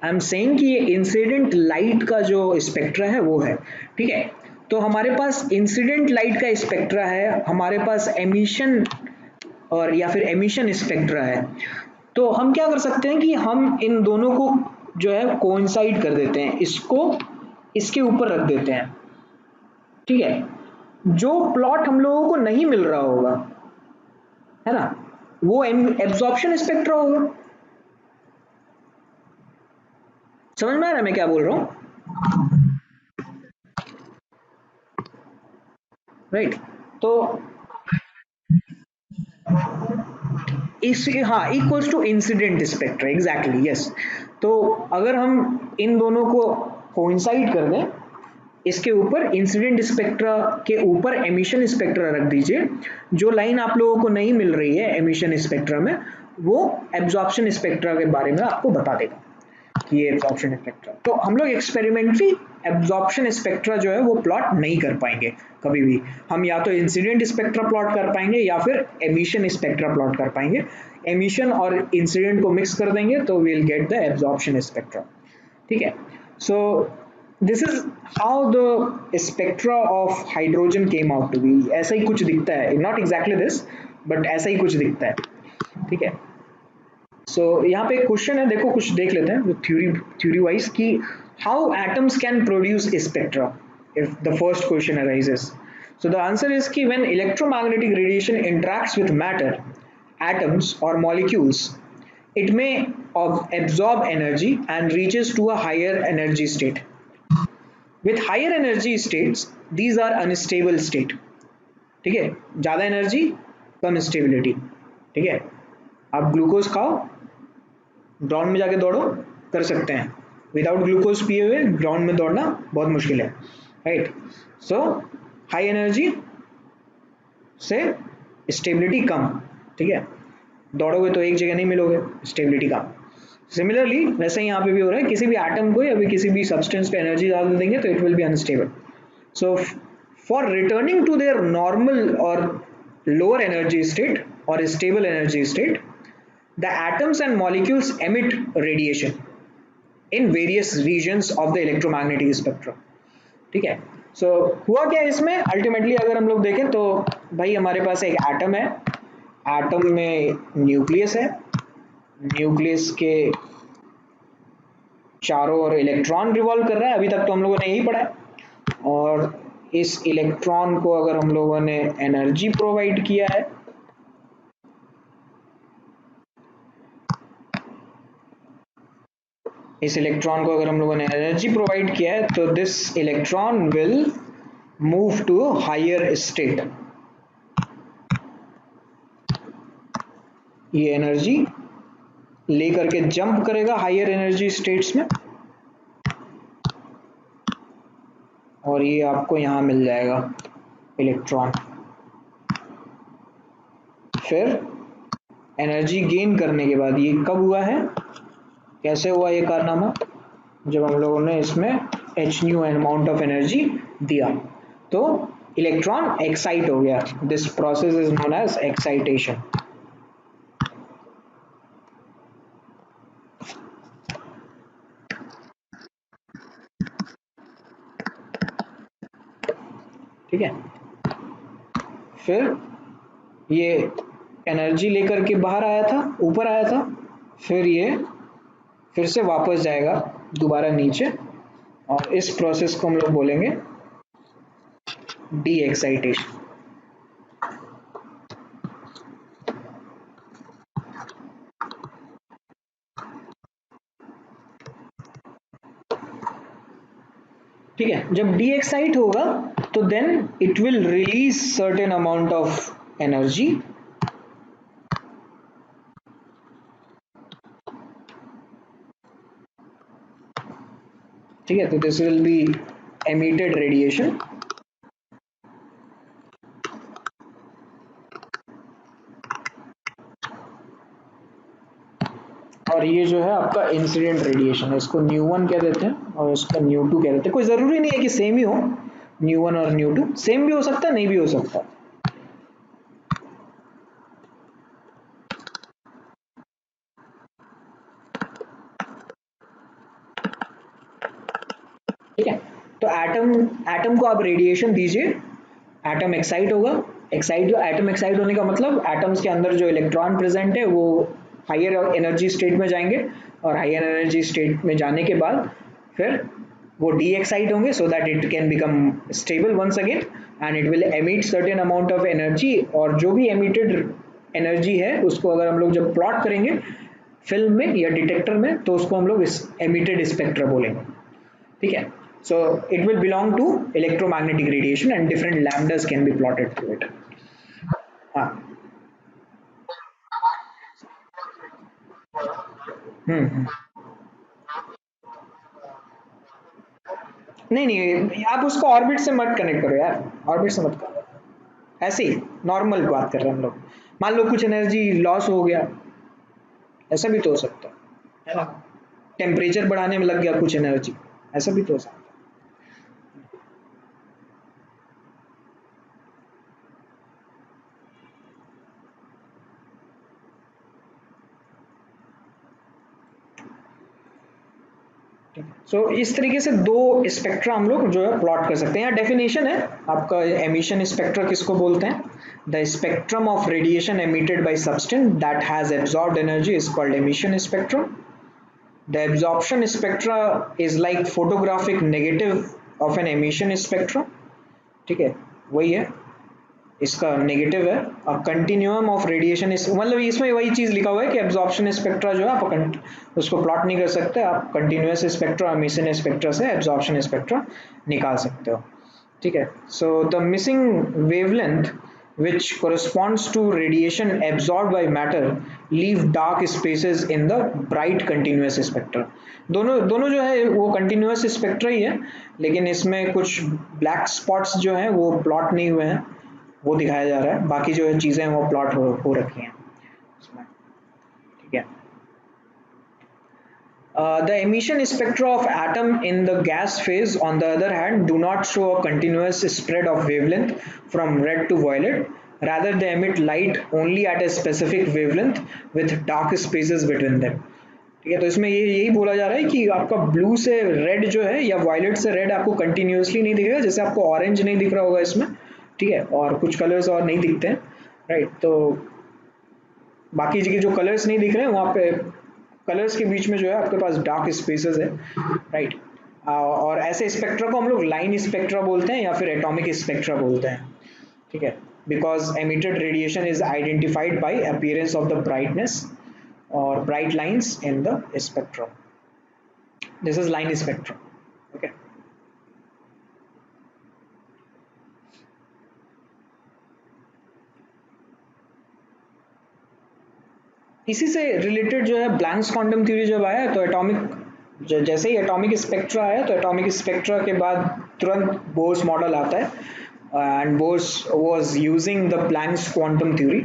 I am saying कि ये इंसिडेंट लाइट का जो स्पेक्ट्रा है वो है, ठीक है। तो हमारे पास इंसिडेंट लाइट का स्पेक्ट्रा है, हमारे पास एमिशन और या फिर एमिशन स्पेक्ट्रा है। तो हम क्या कर सकते हैं कि हम इन दोनों को जो है कोइंसाइड कर देते हैं, इसको इसके ऊपर रख देते हैं, ठीक है। जो प्लॉट हम लोगों को नहीं मिल रहा होगा, है ना, वो एब्जॉर्प्शन स्पेक्ट्रा होगा। समझ में आ रहा है मैं क्या बोल रहा हूँ? राइट। तो इस हाँ equals to incident spectra, exactly yes. तो अगर हम इन दोनों को कोइंसाइड कर दें, इसके ऊपर इंसिडेंट स्पेक्ट्रा के ऊपर एमिशन स्पेक्ट्रा रख दीजिए, जो लाइन आप लोगों को नहीं मिल रही है एमिशन स्पेक्ट्रा में, वो एब्जॉर्प्शन स्पेक्ट्रा के बारे में आपको बता देगा कि ये एब्जॉर्प्शन स्पेक्ट्रा। तो हम लोग एक्सपेरिमेंटली एब्जॉर्प्शन स्पेक्ट्रा जो है वो प्लॉट नहीं कर पाएंगे कभी भी। हम या तो इंसिडेंट स्पेक्ट्रा प्लॉट कर पाएंगे या फिर एमिशन स्पेक्ट्रा प्लॉट कर पाएंगे। एमिशन और इंसिडेंट को मिक्स कर देंगे तो we will get the absorption spectra, ठीक है। So this is how the spectra of hydrogen came out to be. ऐसा ही कुछ दिखता है, नॉट एग्जैक्टली दिस बट ऐसा ही कुछ दिखता है, ठीक है। सो यहाँ पे एक क्वेश्चन है, देखो कुछ देख लेते हैं थ्योरी वाइज कि how atoms can produce spectra if the first question arises. So the answer is कि when electromagnetic radiation interacts with matter, atoms or molecules, it may absorb energy and reaches to a higher energy state. With higher energy states, these are unstable state, ठीक है। ज्यादा energy कम stability, ठीक है। आप glucose खाओ, ground में जाके दौड़ो, कर सकते हैं। विदाउट ग्लूकोज पिए हुए ग्राउंड में दौड़ना बहुत मुश्किल है, राइट। सो हाई एनर्जी से स्टेबिलिटी कम, ठीक है। दौड़ोगे तो एक जगह नहीं मिलोगे, स्टेबिलिटी कम। सिमिलरली वैसे ही यहाँ पे भी हो रहा है, किसी भी एटम को या फिर किसी भी सब्सटेंस पे एनर्जी ज़्यादा देंगे तो it will be unstable. So for returning to their normal और लोअर एनर्जी स्टेट और stable energy state, the atoms and molecules emit radiation in various regions of the electromagnetic spectrum, ठीक है। सो हुआ क्या इसमें अल्टीमेटली अगर हम लोग देखें तो भाई हमारे पास एक एटम है, एटम में न्यूक्लियस है, न्यूक्लियस के चारों ओर इलेक्ट्रॉन रिवॉल्व कर रहा है, अभी तक तो हम लोगों ने यही पढ़ा है। और इस इलेक्ट्रॉन को अगर हम लोगों ने एनर्जी प्रोवाइड किया है, इस इलेक्ट्रॉन को अगर हम लोगों ने एनर्जी प्रोवाइड किया है तो this electron will move to higher state. ये एनर्जी लेकर के जंप करेगा हायर एनर्जी स्टेट्स में और ये आपको यहां मिल जाएगा इलेक्ट्रॉन। फिर एनर्जी गेन करने के बाद ये कब हुआ है, कैसे हुआ ये कारनामा, जब हम लोगों ने इसमें h nu amount of energy दिया तो इलेक्ट्रॉन एक्साइट हो गया। This process is known as excitation. ठीक है। फिर ये एनर्जी लेकर के बाहर आया था, ऊपर आया था, फिर ये फिर से वापस जाएगा दोबारा नीचे और इस प्रोसेस को हम लोग बोलेंगे डी एक्साइटेशन। ठीक है। जब डी एक्साइट होगा तो then it will release certain amount of energy ठीक है, तो this will be emitted radiation, और ये जो है आपका इंसिडेंट रेडिएशन है, इसको न्यू 1 कह देते हैं और इसका न्यू 2 कह देते हैं। कोई ज़रूरी नहीं है कि सेम ही हो, न्यू 1 और न्यू 2 सेम भी हो सकता है, नहीं भी हो सकता। ठीक है, तो एटम एटम को आप रेडिएशन दीजिए, एटम एक्साइट होगा, एटम एक्साइट होने का मतलब एटम्स के अंदर जो इलेक्ट्रॉन प्रेजेंट है वो हायर एनर्जी स्टेट में जाएंगे, और हायर एनर्जी स्टेट में जाने के बाद फिर वो डी एक्साइट होंगे so that it can become stable once again, and it will emit certain amount of energy, और जो भी एमिटेड एनर्जी है उसको अगर हम लोग जब प्लॉट करेंगे फिल्म में या डिटेक्टर में तो उसको हम लोग इस एमिटेड स्पेक्ट्रा बोलेंगे। ठीक है, so it will belong to electromagnetic radiation and different lambdas can be plotted through it. हाँ, हम्म, नहीं नहीं, आप उसको ऑर्बिट से मत कनेक्ट करो यार, ऑर्बिट से मत करो, ऐसे ही नॉर्मल बात कर रहे हैं हम लोग। मान लो कुछ एनर्जी लॉस हो गया, ऐसा भी तो हो सकता है ना, टेम्परेचर बढ़ाने में लग गया कुछ एनर्जी, ऐसा भी तो हो सकता है। सो इस तरीके से दो स्पेक्ट्रा हम लोग जो है प्लॉट कर सकते हैं। यहाँ डेफिनेशन है आपका, एमिशन स्पेक्ट्रा किसको बोलते हैं, the spectrum of radiation emitted by substance that has absorbed energy is called emission spectrum. The absorption spectra is like photographic negative of an emission spectra. ठीक है, वही है, इसका नेगेटिव है। कंटिन्यूम ऑफ रेडिएशन इस मतलब इसमें वही चीज लिखा हुआ है कि एब्जॉर्प्शन स्पेक्ट्रा जो है आप उसको प्लॉट नहीं कर सकते, आप कंटिन्यूस स्पेक्ट्रा एमिशन स्पेक्ट्रा से एब्जॉर्प्शन स्पेक्ट्रा निकाल सकते हो। ठीक है, so the missing wavelength which corresponds to radiation absorbed by matter leave dark spaces in the bright continuous spectra। दोनों दोनों जो है वो कंटिन्यूस स्पेक्ट्रा ही है, लेकिन इसमें कुछ ब्लैक स्पॉट्स जो हैं वो प्लॉट नहीं हुए हैं, वो दिखाया जा रहा है, बाकी जो है चीज़ें वो प्लॉट हो रखी हैं उसमें। ठीक है, the emission spectra of atom in the gas phase, on the other hand, do not show a continuous spread of wavelength from red to violet. Rather, they emit light only at a specific wavelength with dark spaces between them. ठीक है, तो इसमें ये यही बोला जा रहा है कि आपका ब्लू से रेड जो है या वायलेट से रेड आपको कंटिन्यूसली नहीं दिखेगा, जैसे आपको ऑरेंज नहीं दिख रहा होगा इसमें। ठीक है, और कुछ कलर्स और नहीं दिखते हैं, राइट। तो बाकी जगह जो कलर्स नहीं दिख रहे हैं वहाँ पे कलर्स के बीच में जो है आपके पास डार्क स्पेसेस है, राइट। और ऐसे स्पेक्ट्रा को हम लोग लाइन स्पेक्ट्रा बोलते हैं या फिर एटॉमिक स्पेक्ट्रा बोलते हैं। ठीक है, because emitted radiation is identified by appearance of the brightness और bright lines in the spectrum. This is line spectrum. Okay, इसी से रिलेटेड जो है ब्लैंक्स क्वांटम थ्योरी जब आया तो एटॉमिक जैसे ही एटॉमिक स्पेक्ट्रा आया तो एटॉमिक स्पेक्ट्रा के बाद तुरंत बोर्स मॉडल आता है, and Bohr's was using the Planck's quantum theory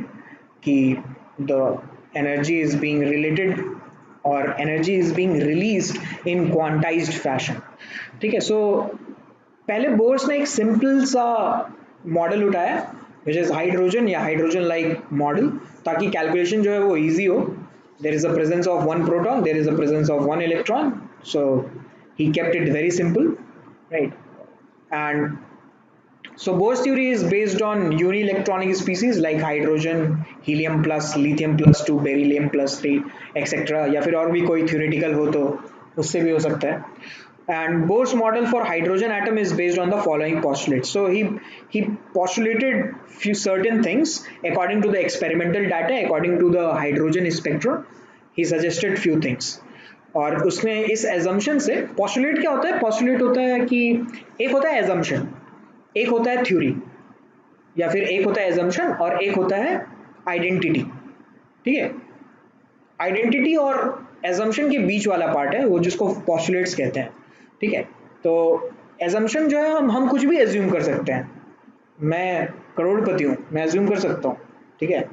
कि the energy is being related और energy is being released in quantized fashion. ठीक है, सो पहले बोर्स ने एक सिंपल सा मॉडल उठाया विच इज हाइड्रोजन या हाइड्रोजन लाइक मॉडल, ताकि कैलकुलेशन जो है वो इजी हो। There is a presence of one proton, there is a presence of one electron, so he kept it very simple, right. And so Bohr's theory is based on unielectronic species like hydrogen, helium plus, lithium plus 2, beryllium plus 3, etc. या फिर और भी कोई theoretical हो तो उससे भी हो सकता है। And Bohr's model for hydrogen atom is based on the following postulates. So he postulated few certain things according to the experimental data, according to the hydrogen spectrum. He suggested few things. और उसने इस assumption से postulate क्या होता है? postulate होता है कि एक होता है assumption, एक होता है थ्योरी, या फिर एक होता है एजम्पशन और एक होता है आइडेंटिटी। ठीक है, आइडेंटिटी और एजम्पशन के बीच वाला पार्ट है वो जिसको पोस्टुलेट्स कहते हैं। ठीक है। तो एजम्पशन जो है, हम कुछ भी एज्यूम कर सकते हैं। मैं करोड़पति हूँ, मैं एज्यूम कर सकता हूँ, ठीक है।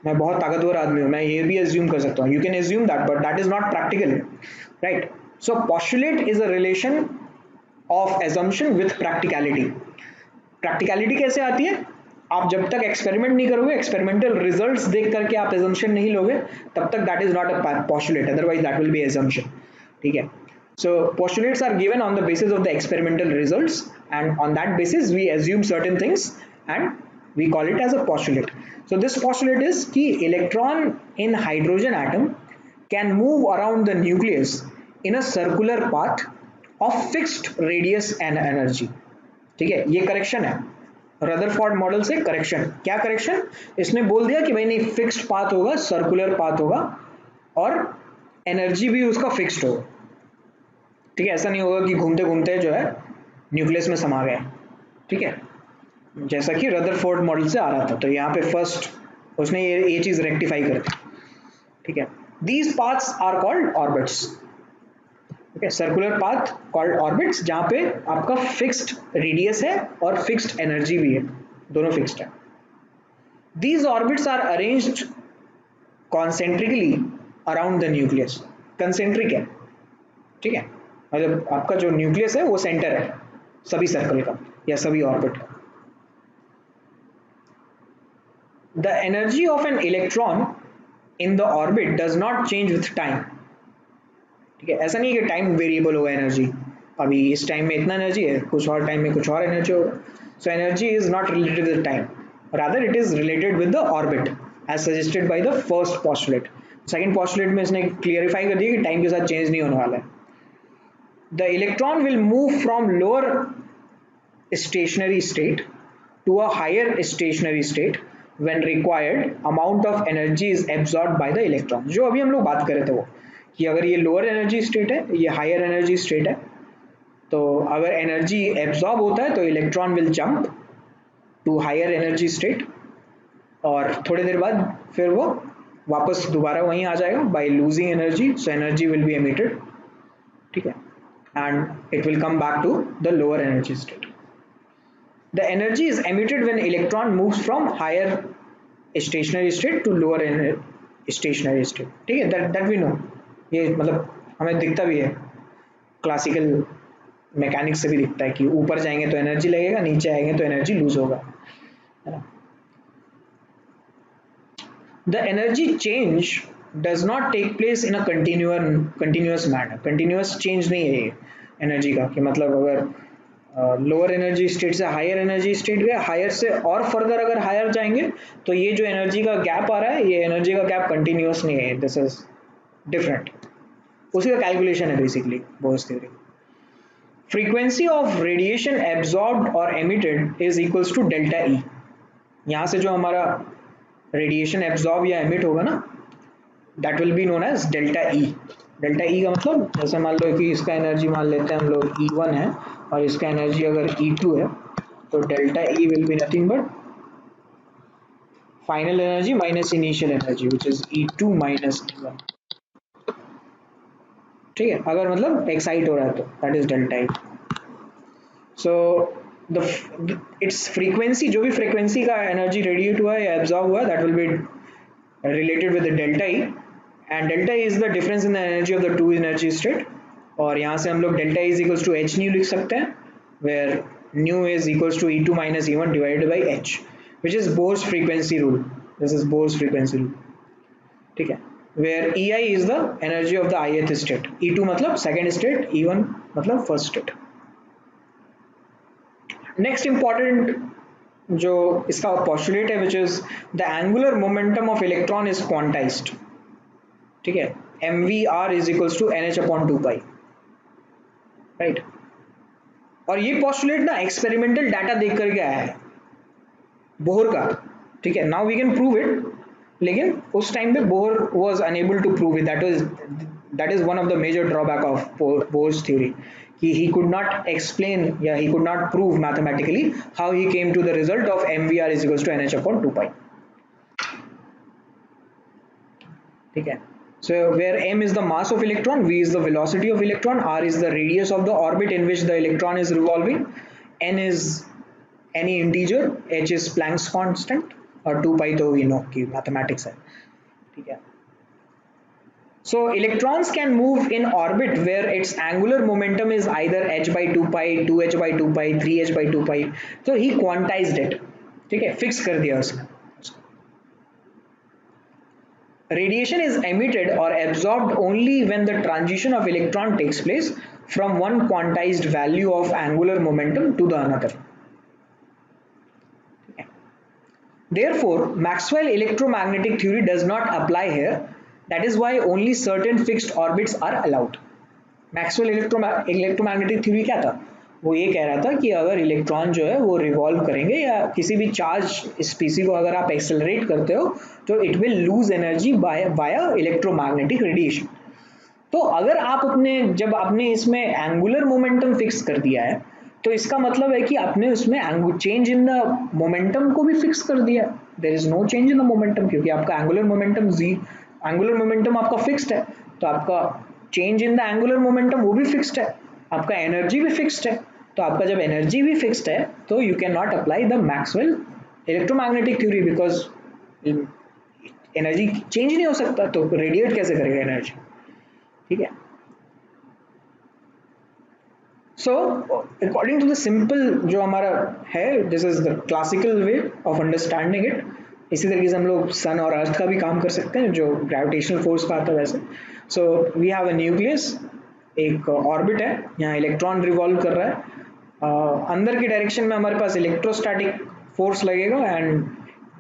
मैं बहुत ताकतवर आदमी हूँ, मैं ये भी एज्यूम कर सकता हूँ। You can assume that, but that is not practical, right. So postulate is a relation of assumption with practicality. Practicality कैसे आती है? आप जब तक एक्सपेरिमेंट नहीं करोगे, एक्सपेरिमेंटल रिजल्ट्स देख करके आप एजम्पशन नहीं लोगे, तब तक that is not a postulate, otherwise that will B assumption, ठीक है। So postulates are given on the basis of the experimental results, and on that basis we assume certain things and we call it as a postulate. So this postulate is कि electron in hydrogen atom can move around the nucleus in a circular path of fixed radius and energy, ठीक है। ये correction है, Rutherford model से correction. क्या correction? इसने बोल दिया कि भाई नहीं, फिक्स्ड पाथ होगा, सर्कुलर पाथ होगा, और एनर्जी भी उसका फिक्स्ड होगा, ठीक है। ऐसा नहीं होगा कि घूमते घूमते जो है न्यूक्लियस में समा गया, ठीक है, जैसा कि रदरफोर्ड मॉडल से आ रहा था। तो यहाँ पे फर्स्ट उसने ये चीज रेक्टिफाई कर दी, ठीक है। These paths are called orbits, okay, circular path called orbits, जहाँ पे आपका फिक्स्ड रेडियस है और फिक्स्ड एनर्जी भी है, दोनों फिक्स्ड है। These orbits are arranged concentrically around the nucleus. Concentric है, ठीक है, मतलब आपका जो न्यूक्लियस है वो सेंटर है सभी सर्कल का या सभी ऑर्बिट का। The energy of an electron in the orbit does not change with time, ठीक है। ऐसा नहीं है कि टाइम वेरिएबल होगा एनर्जी, अभी इस टाइम में इतना एनर्जी है, कुछ और टाइम में कुछ और एनर्जी होगा। So energy is not related with time, rather it is related with the orbit as suggested by the first postulate. Second postulate में इसने क्लियरिफाई कर दिया कि टाइम के साथ चेंज नहीं होने वाला है। The electron will move from lower stationary state to a higher stationary state when required amount of energy is absorbed by the electron। जो अभी हम लोग बात कर रहे थे वो, कि अगर ये लोअर एनर्जी स्टेट है, ये हायर एनर्जी स्टेट है, तो अगर एनर्जी एब्जॉर्ब होता है तो electron will jump to higher energy state, और थोड़ी देर बाद फिर वो वापस दोबारा वहीं आ जाएगा by losing energy, so energy will be emitted, ठीक है, and it will come back to the lower energy state. The energy is emitted when electron moves from higher stationary state to lower stationary state, ठीक है, that we know। ये मतलब हमें दिखता भी है, क्लासिकल मैकेनिक्स से भी दिखता है कि ऊपर जाएंगे तो एनर्जी लगेगा, नीचे आएंगे तो एनर्जी लूज होगा, है ना। The energy change does not take place in a continuous manner। continuous change नहीं है ये एनर्जी का, कि मतलब अगर लोअर एनर्जी स्टेट से हायर एनर्जी स्टेट गया, हायर से और फर्दर अगर हायर जाएंगे तो ये जो एनर्जी का गैप आ रहा है, ये एनर्जी का गैप कंटिन्यूस नहीं है, दिस इज डिफरेंट। उसी का कैलकुलेशन है basically Bohr's theory. Frequency of radiation absorbed और emitted is equals to delta E. यहाँ से जो हमारा रेडिएशन एब्जॉर्ब या एमिट होगा ना, that will be known as delta E. Delta E का मतलब, जैसे मान लो कि इसका एनर्जी मान लेते हैं हम लोग E1 है, और इसका एनर्जी अगर E2 है, तो delta E will be nothing but final energy minus initial energy which is E2 minus E1, ठीक है, अगर मतलब एक्साइट हो रहा है तो that is delta E. So the it's frequency, जो भी फ्रीक्वेंसी का एनर्जी रेडिएट हुआ है या एब्जॉर्ब हुआ है, that will B related with the delta E, and delta E is the difference in the energy of the two energy state। और यहाँ से हम लोग delta E is equals to h nu लिख सकते हैं, where nu is equals to E2 minus E1 divided by h, which is Bohr's frequency rule। this is Bohr's frequency rule, ठीक है, where EI is the energy of the ith state, E2 मतलब second state, E1 मतलब first state। Next important जो इसका postulate है, which is the angular momentum of electron is quantized, ठीक है, M V R is equals to N H upon two pi, right. और ये postulate ना एक्सपेरिमेंटल डाटा देख करके आया है बोहर का, ठीक है। Now we can prove it, लेकिन उस टाइम पे Bohr was unable to prove it. That is one of the major drawback of Bohr's theory, कि he could not explain, yeah, he could not prove mathematically how he came to the result of mvr is equals to nh upon 2 pi, ठीक है। So where m is the mass of electron, v is the velocity of electron, r is the radius of the orbit in which the electron is revolving, n is any integer, h is Planck's constant, और 2 pi तो we know कि mathematics है, ठीक है. So electrons can move in orbit where its angular momentum is either h by 2 pi, 2h by 2 pi, 3h by 2 pi. So he quantized it, ठीक है, fix कर दिया उसने. Radiation is emitted or absorbed only when the transition of electron takes place from one quantized value of angular momentum to the another. Therefore, Maxwell electromagnetic theory does not apply here. That is why only certain fixed orbits are allowed. Maxwell electromagnetic theory क्या था? वो ये कह रहा था कि अगर electron जो है वो रिवॉल्व करेंगे या किसी भी चार्ज स्पीसी को अगर आप एक्सेलरेट करते हो तो it will lose energy via electromagnetic radiation. तो अगर आप जब आपने इसमें एंगुलर मोमेंटम फिक्स कर दिया है तो इसका मतलब है कि आपने उसमें चेंज इन द मोमेंटम को भी फिक्स कर दिया. There is no change in the momentum क्योंकि आपका एंगुलर मोमेंटम आपका फिक्स्ड है, तो आपका change in the angular momentum वो भी फिक्स्ड है, आपका एनर्जी भी फिक्स्ड है. तो आपका जब एनर्जी भी फिक्स्ड है तो you can not apply the Maxwell electromagnetic theory because energy change नहीं हो सकता, तो रेडिएट कैसे करेगा एनर्जी, ठीक है. So according to the simple जो हमारा है, this is the classical way of understanding it. इसी तरीके से हम लोग सन और अर्थ का भी काम कर सकते हैं जो ग्रेविटेशनल फोर्स का आता है वैसे. So we have a nucleus, एक ऑर्बिट है, यहाँ इलेक्ट्रॉन रिवॉल्व कर रहा है, अंदर की डायरेक्शन में हमारे पास इलेक्ट्रोस्टैटिक फोर्स लगेगा एंड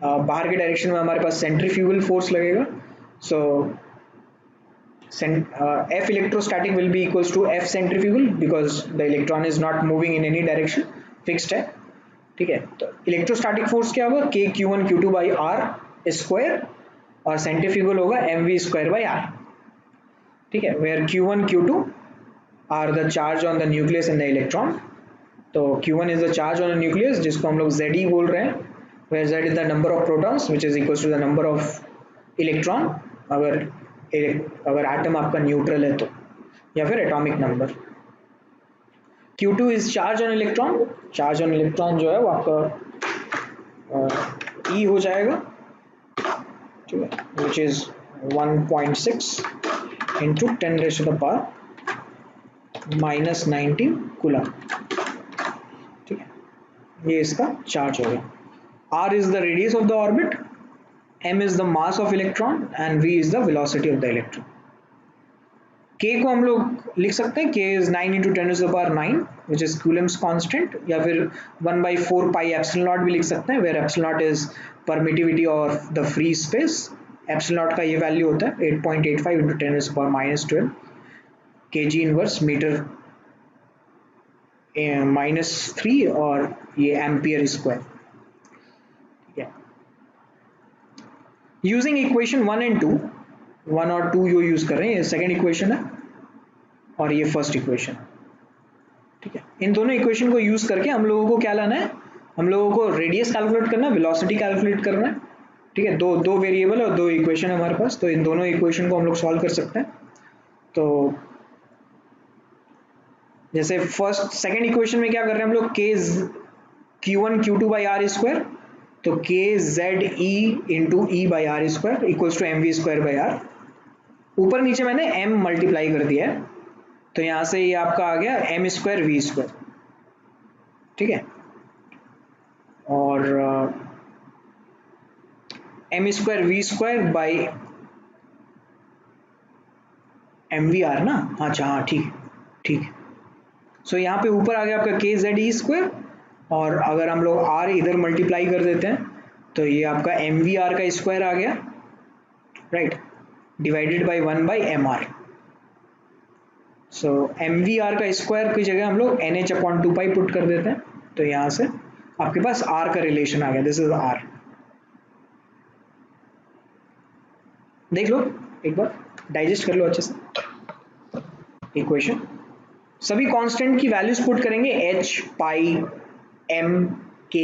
बाहर की डायरेक्शन में हमारे पास सेंट्रीफ्यूगल फोर्स लगेगा. सो F electrostatic will be equals to F centrifugal because the electron is not moving in any direction, fixed है, ठीक है. तो इलेक्ट्रोस्टैटिक फोर्स क्या होगा, K Q1 Q2 by R square और सेंट्रीफ्यूगल होगा mv स्क्वायर by R, ठीक है. where Q1 Q2 are the charge on the nucleus and the electron. तो Q1 is the charge on the nucleus जिसको हम लोग Ze बोल रहे हैं, where Z is the number of protons which is equals to the number of electron अगर atom आपका neutral है तो, या फिर atomic number. Q2 is charge on electron जो है वो आपका E हो जाएगा, ठीक है, which is 1.6 into 10 raised to the power minus 19 coulomb, ठीक है. ये इसका चार्ज होगा. R is the radius of the orbit, m is the mass of electron and v is the velocity of the electron. k को हम लोग लिख सकते हैं, k is 9 into 10 to the power 9 which is Coulomb's constant, या फिर 1 by 4 pi epsilon naught भी लिख सकते हैं where epsilon naught is permittivity of the free space. epsilon naught का ये वैल्यू होता है 8.85 into 10 to the power minus 12 kg inverse metre minus 3 और ये ampere square. Using equation 1 and 2, 1 और 2 जो यूज कर रहे हैं, ये सेकेंड इक्वेशन है और ये फर्स्ट इक्वेशन, ठीक है. इन दोनों इक्वेशन को यूज करके हम लोगों को क्या लाना है, हम लोगों को रेडियस कैलकुलेट करना है, वेलोसिटी कैलकुलेट करना है, ठीक है. दो वेरिएबल और दो इक्वेशन है हमारे पास, तो इन दोनों इक्वेशन को हम लोग सॉल्व कर सकते हैं. तो जैसे सेकेंड इक्वेशन में क्या कर रहे हैं हम लोग, Q1 Q2 by R square, तो k z e into E by R square equals to M V square by R. ऊपर नीचे मैंने m मल्टीप्लाई कर दिया है, तो यहां से ये आपका आ गया m स्क्वायर वी स्क्वायर, ठीक है. और m square V square by M V R ना, अच्छा हाँ ठीक है. सो यहाँ पे ऊपर आ गया आपका k z e स्क्वायर, और अगर हम लोग r इधर मल्टीप्लाई कर देते हैं तो ये आपका एम वी आर का स्क्वायर आ गया, right, divided by 1 by M R. So M V R का स्क्वायर की जगह हम लोग N H upon 2 pi put कर देते हैं, तो यहाँ से आपके पास r का रिलेशन आ गया, दिस इज r. देख लो एक बार, डाइजेस्ट कर लो अच्छे से इक्वेशन. सभी कांस्टेंट की वैल्यूज पुट करेंगे, h, पाई, m, k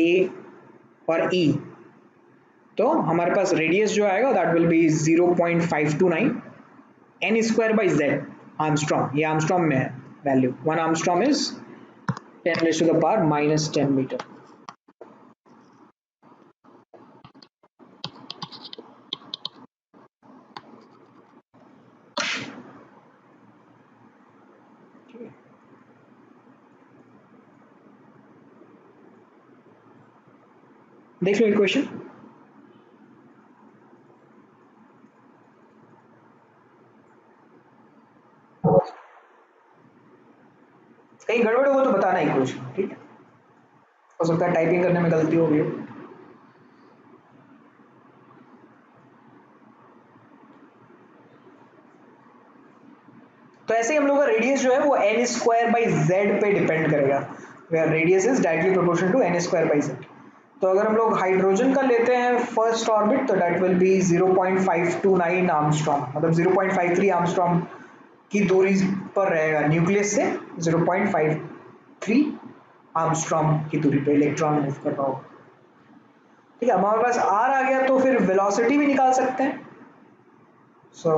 और e. तो हमारे पास रेडियस जो आएगा that will be 0.529 N square by Z angstrom, ये आर्मस्ट्रॉन्ग में है value, 1 angstrom is 10 raised to the power minus 10 metre. देख लो इक्वेशन, कहीं गड़बड़ हो तो बताना इक्वेशन, ठीक है, हो सकता है टाइपिंग करने में गलती हो गई। तो ऐसे ही हम लोग का रेडियस जो है वो एन स्क्वायर बाई जेड पे डिपेंड करेगा, where radius is directly proportional to N square by Z. तो अगर हम लोग हाइड्रोजन का लेते हैं फर्स्ट ऑर्बिट तो दैट विल बी 0.529 आर्मस्ट्रॉन्ग, मतलब 0.53 आर्मस्ट्रॉन्ग की दूरी पर रहेगा न्यूक्लियस से, 0.53 आर्मस्ट्रॉन्ग की दूरी पे इलेक्ट्रॉन मूव कर रहा होगा। ठीक है, हमारे पास आर आ गया तो फिर वेलोसिटी भी निकाल सकते हैं। So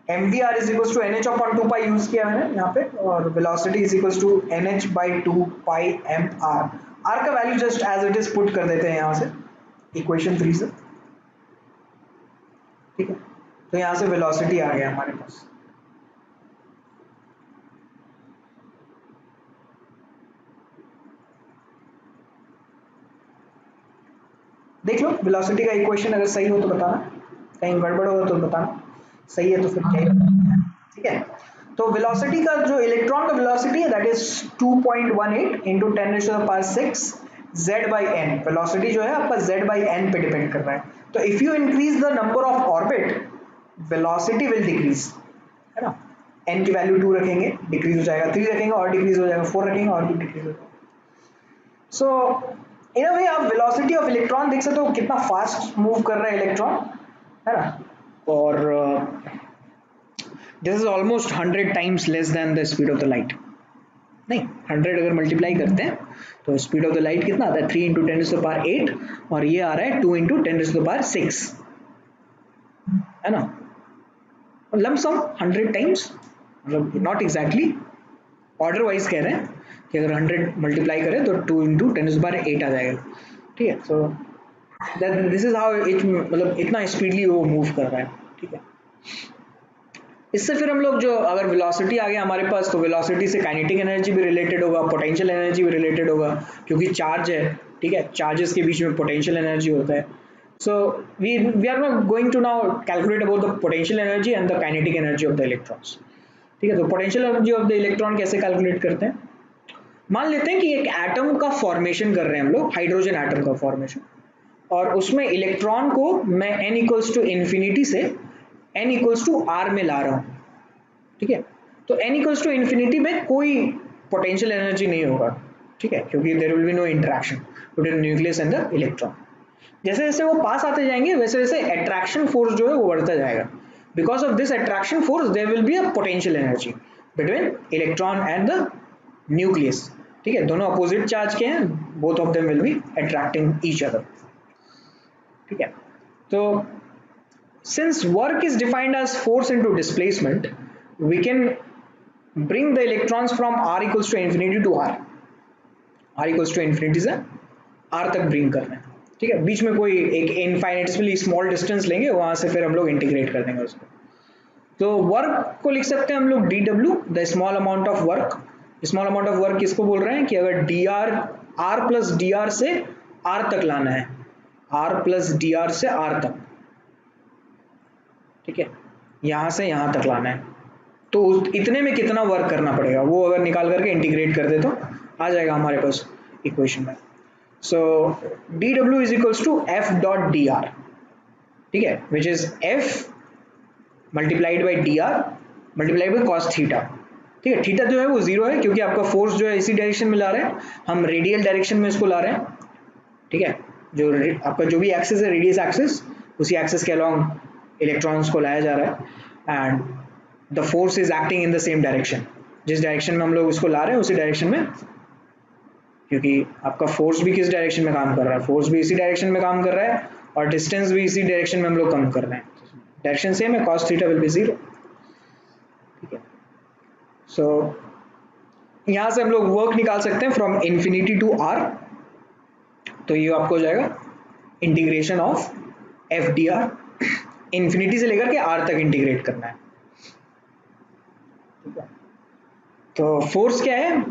M V R is equal to N H upon 2 pi use किया मैंने यहाँ पे, और velocity is equal to N H by 2 pi M R. R का value just as it is put कर देते हैं यहाँ से इक्वेशन 3 से। ठीक है, तो यहाँ से वेलोसिटी आ गया हमारे पास। देख लो वेलोसिटी का इक्वेशन, अगर सही हो तो बताना, कहीं गड़बड़ हो तो बताना, सही है तो फिर क्या है। ठीक है, तो वेलोसिटी का जो इलेक्ट्रॉन का वेलोसिटी है that is 2.18 into 10 raise to the power 6 z by N. Velocity जो है आपका z बाई एन पे डिपेंड कर रहा है। तो if you increase the number of orbit velocity will decrease, है ना, n की वैल्यू 2 रखेंगे डिक्रीज हो जाएगा, 3 रखेंगे और डिक्रीज हो जाएगा, 4 रखेंगे और भी डिक्रीज हो जाएगा। सो इन अ वे आप वेलोसिटी ऑफ इलेक्ट्रॉन देख सकते हो कितना फास्ट मूव कर रहा है इलेक्ट्रॉन, है ना, और this is almost 100 times less than the speed of the light. नहीं, 100 अगर मल्टीप्लाई करते हैं तो स्पीड ऑफ द लाइट कितना आता है, 3 इंटू 10 टू द पावर 8, और ये आ रहा है 2 इंटू 10 टू द पावर 6, है ना, लमसम 100 टाइम्स, मतलब नॉट एग्जैक्टली, ऑर्डर वाइज कह रहे हैं कि अगर 100 मल्टीप्लाई करें तो 2 इंटू 10 टू द पावर 8 आ जाएगा। ठीक है, so this is how it, मतलब इतना स्पीडली वो मूव कर रहा है। ठीक है, इससे फिर हम लोग जो अगर वेलोसिटी आ गया हमारे पास तो वेलोसिटी से काइनेटिक एनर्जी भी रिलेटेड होगा, पोटेंशियल एनर्जी भी रिलेटेड होगा, क्योंकि चार्ज है। ठीक है, चार्जेस के बीच में पोटेंशियल एनर्जी होता है। So we are not going to now calculate about the potential energy and the kinetic energy of the electrons. ठीक है, तो potential energy of the electron कैसे कैलकुलेट करते हैं, मान लेते हैं कि एक एटम का फॉर्मेशन कर रहे हैं हम लोग, हाइड्रोजन एटम का फॉर्मेशन, और उसमें इलेक्ट्रॉन को मैं n इक्वल्स टू इन्फिनिटी से n इक्वल्स टू r में ला रहा हूँ। ठीक है, तो n इक्वल्स टू इन्फिनिटी में कोई पोटेंशियल एनर्जी नहीं होगा। ठीक है, क्योंकि there will be no interaction between nucleus and the electron. जैसे जैसे वो पास आते जाएंगे वैसे वैसे अट्रैक्शन फोर्स जो है वो बढ़ता जाएगा। Because of this attraction force there will be a potential energy between electron and the nucleus. ठीक है, दोनों अपोजिट चार्ज के हैं, both of them will be attracting each other. ठीक है, तो since work is defined as force into displacement, we can bring the electrons from r equals to infinity to r equals to infinity से r तक bring करना है। ठीक है, बीच में कोई एक इनफाइनेटली स्मॉल डिस्टेंस लेंगे, वहां से फिर हम लोग इंटीग्रेट कर देंगे उसको। तो वर्क को लिख सकते हैं हम लोग dw, the small amount of work. Small amount of work किसको बोल रहे हैं कि अगर dr r प्लस dr से r तक लाना है, r प्लस dr से r तक, ठीक है, यहां से यहां तक लाना है, तो इतने में कितना वर्क करना पड़ेगा वो अगर निकाल करके इंटीग्रेट कर दे तो आ जाएगा हमारे पास इक्वेशन में। So dw is equals to f dot dr, ठीक है, which is f multiplied by dr multiplied by cos theta. ठीक है, थीटा जो है वो जीरो है क्योंकि आपका फोर्स जो है इसी डायरेक्शन में ला रहे हैं, हम रेडियल डायरेक्शन में इसको ला रहे हैं। ठीक है, जो आपका जो भी एक्सिस है रेडियस एक्सिस, उसी एक्सिस के अलोंग इलेक्ट्रॉन्स को लाया जा रहा है, and the force is acting in the same direction. जिस डायरेक्शन में हम लोग इसको ला रहे हैं उसी डायरेक्शन में, क्योंकि आपका फोर्स भी किस डायरेक्शन में काम कर रहा है, फोर्स भी इसी डायरेक्शन में काम कर रहा है और डिस्टेंस भी इसी डायरेक्शन में हम लोग कम कर रहे हैं, डायरेक्शन सेम है, cos theta will be zero. So यहाँ से हम लोग वर्क निकाल सकते हैं फ्रॉम इन्फिनिटी टू आर, तो ये आपको हो जाएगा integration of F D R, infinity से लेकर के आर तक इंटीग्रेट करना है। तो फोर्स क्या है,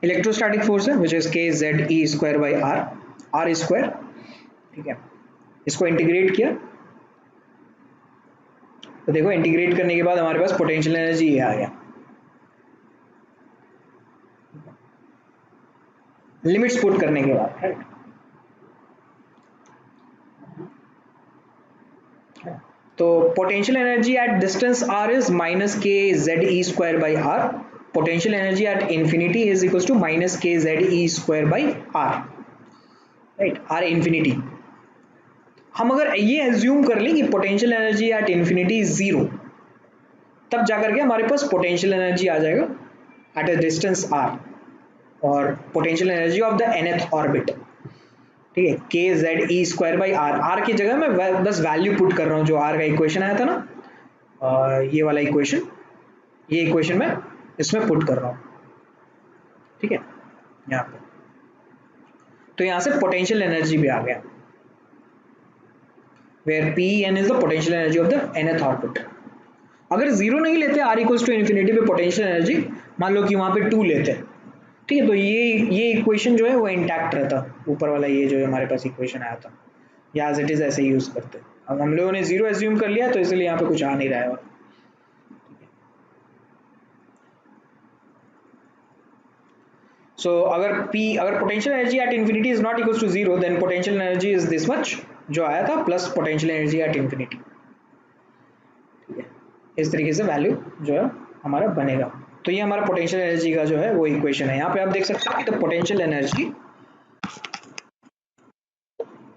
इलेक्ट्रोस्टैटिक फोर्स है which is K Z E square by R, R square, ठीक है। इसको इंटीग्रेट किया तो देखो इंटीग्रेट करने के बाद हमारे पास पोटेंशियल एनर्जी ये आ गया, लिमिट्स पुट करने के बाद, राइट। तो potential energy at distance R is minus K Z E square by R, potential energy at infinity is equals to minus K Z E square by R, right, R infinity. हम अगर ये assume कर लें कि potential energy at infinity is zero, तब जाकर के हमारे पास पोटेंशियल एनर्जी आ जाएगा एट अ डिस्टेंस आर, और potential energy of the nth orbit, ठीक है, के Z E square by R, R की जगह मैं बस वैल्यू पुट कर रहा हूँ जो आर का इक्वेशन आया था ना, ये वाला इक्वेशन, ये इक्वेशन मैं इसमें पुट कर रहा हूँ, ठीक है, यहाँ पे। तो यहाँ से पोटेंशियल एनर्जी भी आ गया, where P N is the potential energy of the nth orbit. अगर जीरो नहीं लेते आर इक्वल्स टू इन्फिनिटी पे पोटेंशियल एनर्जी, मान लो कि वहां पे 2 लेते हैं, ठीक है, तो ये इक्वेशन जो है वो इंटैक्ट रहता, ऊपर वाला ये जो हमारे पास इक्वेशन आया था, या एज इट इज ऐसे यूज करते। अब हम लोगों ने जीरो एज्यूम कर लिया तो इसलिए यहाँ पे कुछ आ नहीं रहा है। सो अगर potential energy at infinity is not equal to zero, then potential energy is this much जो आया था, plus potential energy at infinity, ठीक है। इस तरीके से वैल्यू जो है हमारा बनेगा। तो ये हमारा पोटेंशियल एनर्जी का जो है वो इक्वेशन है। यहाँ पे आप देख सकते हो कि potential energy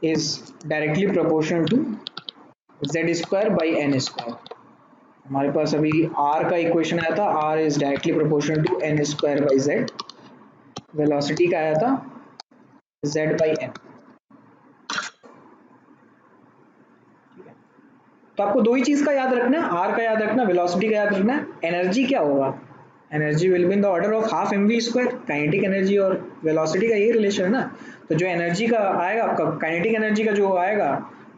is directly proportional to z square by n square। हमारे पास अभी r का इक्वेशन आया था, r is directly proportional to n square by z, velocity का आया था z by n। तो आपको दो ही चीज का याद रखना है, r का याद रखना, वेलोसिटी का याद रखना है। एनर्जी क्या होगा, energy will be in the order of half M V square, kinetic energy और वेलोसिटी का यही रिलेशन है ना। तो जो एनर्जी का आएगा आपका, काइनेटिक एनर्जी का जो आएगा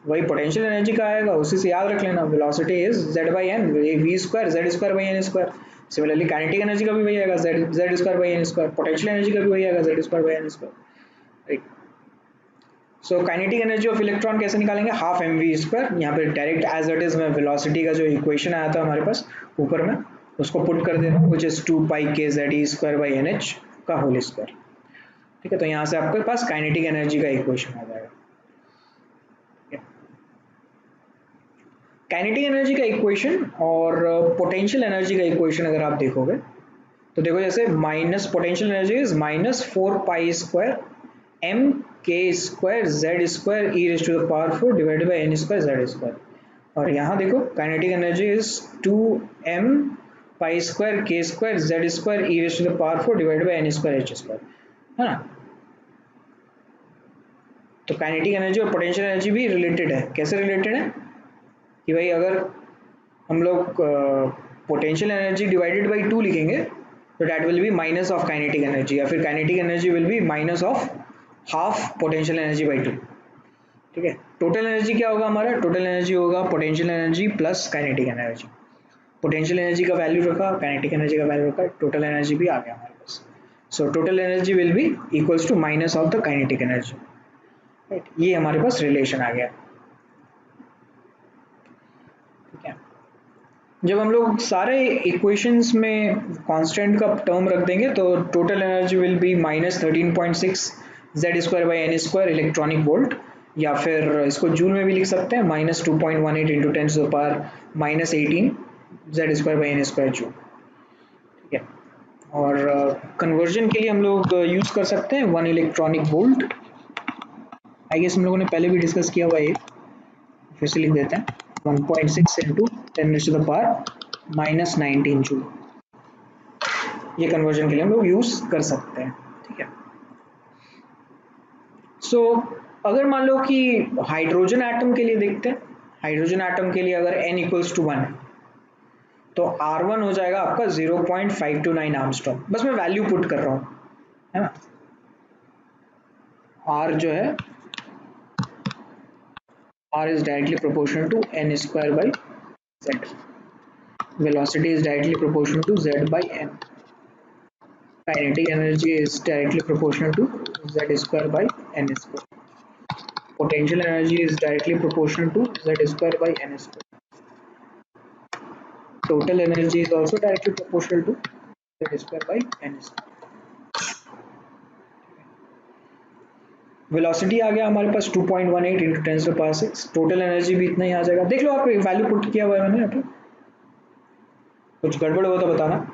वही पोटेंशियल एनर्जी का आएगा, उसी से याद रख लेना, velocity is Z by N, V square Z square by N square. Similarly kinetic energy का भी वही आएगा, Z square by N square, potential energy का भी वही आएगा, Z square by N square, right. So kinetic energy of electron कैसे निकालेंगे, हाफ एम वी स्क्वायर, यहाँ पे डायरेक्ट एज इट इज में वेलोसिटी का जो इक्वेशन आया था हमारे पास ऊपर में, उसको पुट कर देना, which is 2 pi K Z E square by N H का होल स्क्वायर, ठीक है। तो यहाँ से आपके पास काइनेटिक एनर्जी का इक्वेशन आ जाएगा। काइनेटिक एनर्जी का इक्वेशन और पोटेंशियल एनर्जी का इक्वेशन अगर आप देखोगे तो देखो, जैसे minus potential energy is minus 4 pi square M K square Z square E raise to the power 4 divided by N square Z square, और यहाँ देखो kinetic energy is 2 M pi square K square Z square E raise to the power 4 divided by N square H square, है ना। तो kinetic energy और potential energy भी related है। कैसे रिलेटेड है कि भाई अगर हम लोग पोटेंशियल एनर्जी डिवाइडेड बाई 2 लिखेंगे तो that will be minus of kinetic energy, या फिर kinetic energy will be minus of half potential energy by 2, ठीक है। टोटल एनर्जी क्या होगा हमारा, टोटल एनर्जी होगा potential energy plus kinetic energy. Potential energy का वैल्यू रखा, काइनेटिक एनर्जी का वैल्यू रखा, टोटल एनर्जी भी आ गया हमारे पास। So total energy will be equals to minus of the kinetic energy, right. ये हमारे पास रिलेशन आ गया, ठीक है। जब हम लोग सारे इक्वेशंस में कांस्टेंट का टर्म रख देंगे तो total energy will be minus 13.6 Z square by N square electronic volt, या फिर इसको जूल में भी लिख सकते हैं, minus 2.18 into 10 to the power minus 18 Z square by N square joule, ठीक है। और कन्वर्जन के लिए हम लोग यूज कर सकते हैं 1 इलेक्ट्रॉनिक वोल्ट, आई गेस हम लोगों ने पहले भी डिस्कस किया हुआ है, फिर से लिख देते हैं 1.6 into 10 to the power minus 19 joule. ये कन्वर्जन के लिए हम लोग यूज कर सकते हैं, ठीक है। सो अगर मान लो कि हाइड्रोजन एटम के लिए देखते हैं, हाइड्रोजन एटम के लिए अगर n इक्वल्स टू 1 है तो R1 हो जाएगा आपका 0.529 आर्मस्ट्रॉन्ग। बस मैं वैल्यू पुट कर रहा हूँ, है ना। R जो है, R is directly proportional to n square by z. Velocity is directly proportional to z by n. Kinetic energy is directly proportional to z square by n square. Potential energy is directly proportional to z square by n square. Total energy is also directly proportional to z square by n square. Velocity आ गया हमारे पास 2.18 into 10⁻⁶। Total energy भी इतना ही आ जाएगा। देख लो, आप value put किया हुआ है मैंने यहाँ पे, कुछ गड़बड़ हो तो बताना।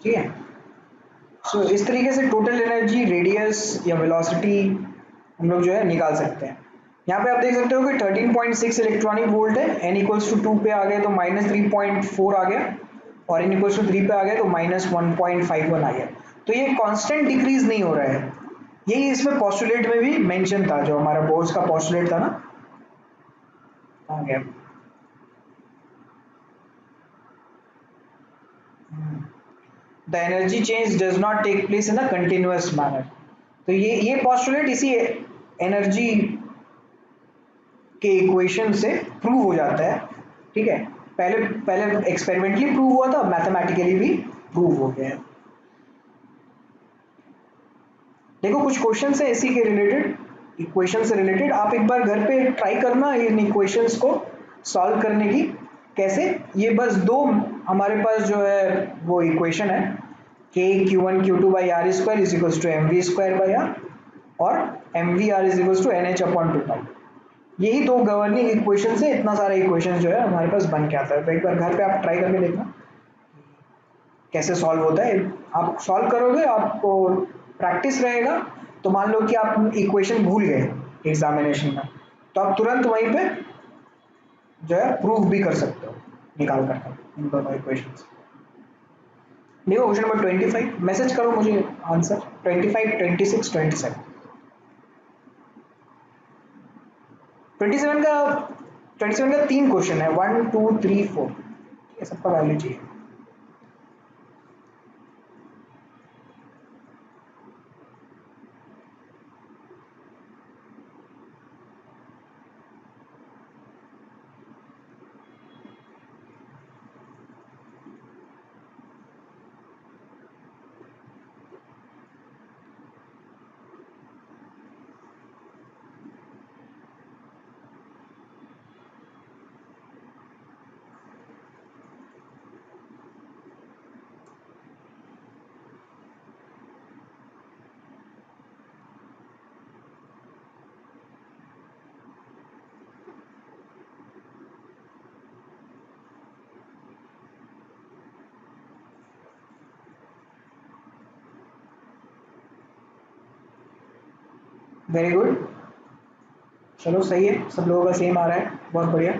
ठीक है। सो इस तरीके से टोटल एनर्जी, रेडियस या वेलोसिटी हम लोग जो है निकाल सकते हैं। यहाँ पे आप देख सकते हो कि 13.6 इलेक्ट्रॉनिक वोल्ट है, n इक्वल्स टू 2 पे आ गए तो -3.4 आ गया, और n इक्वल्स टू 3 पे आ गए तो -1.51 आ गया। तो ये कांस्टेंट डिक्रीज नहीं हो रहा है। यही इसमें पोस्टुलेट में भी मेंशन था, जो हमारा बोर्स का पोस्टुलेट था ना, आ गया। The energy change does not take place in a continuous manner. तो ये पोस्टुलेट इसी एनर्जी के इक्वेशन से प्रूव हो जाता है। ठीक है, पहले पहले एक्सपेरिमेंटली प्रूव हुआ था, मैथमेटिकली भी प्रूव हो गया है। देखो कुछ क्वेश्चन है इसी के रिलेटेड, इक्वेशन से रिलेटेड, आप एक बार घर पे ट्राई करना इन इक्वेशंस को सॉल्व करने की। कैसे, ये बस दो हमारे पास जो है वो इक्वेशन है, K Q1 Q2 by R square is equals to M V square by R, और M V R is equals to N H upon 2 pi. यही दो गवर्निंग इक्वेशन से इतना सारा इक्वेशन जो है हमारे पास बन के आता है। तो एक बार घर पे आप ट्राई करके देखना कैसे सॉल्व होता है। आप सॉल्व करोगे, आपको प्रैक्टिस रहेगा, तो मान लो कि आप इक्वेशन भूल गए एग्जामिनेशन में, तो आप तुरंत वहीं पे जो है प्रूव भी कर सकते हो निकाल कर इन दोनों इक्वेशन। देखो क्वेश्चन नंबर 25, मैसेज करो मुझे आंसर। 25, 26, 27। 27 का 27 का 3 क्वेश्चन है, 1 2 3 4, ठीक है, सबका वैल्यू चाहिए। वेरी गुड, चलो सही है, सब लोगों का सेम आ रहा है, बहुत बढ़िया।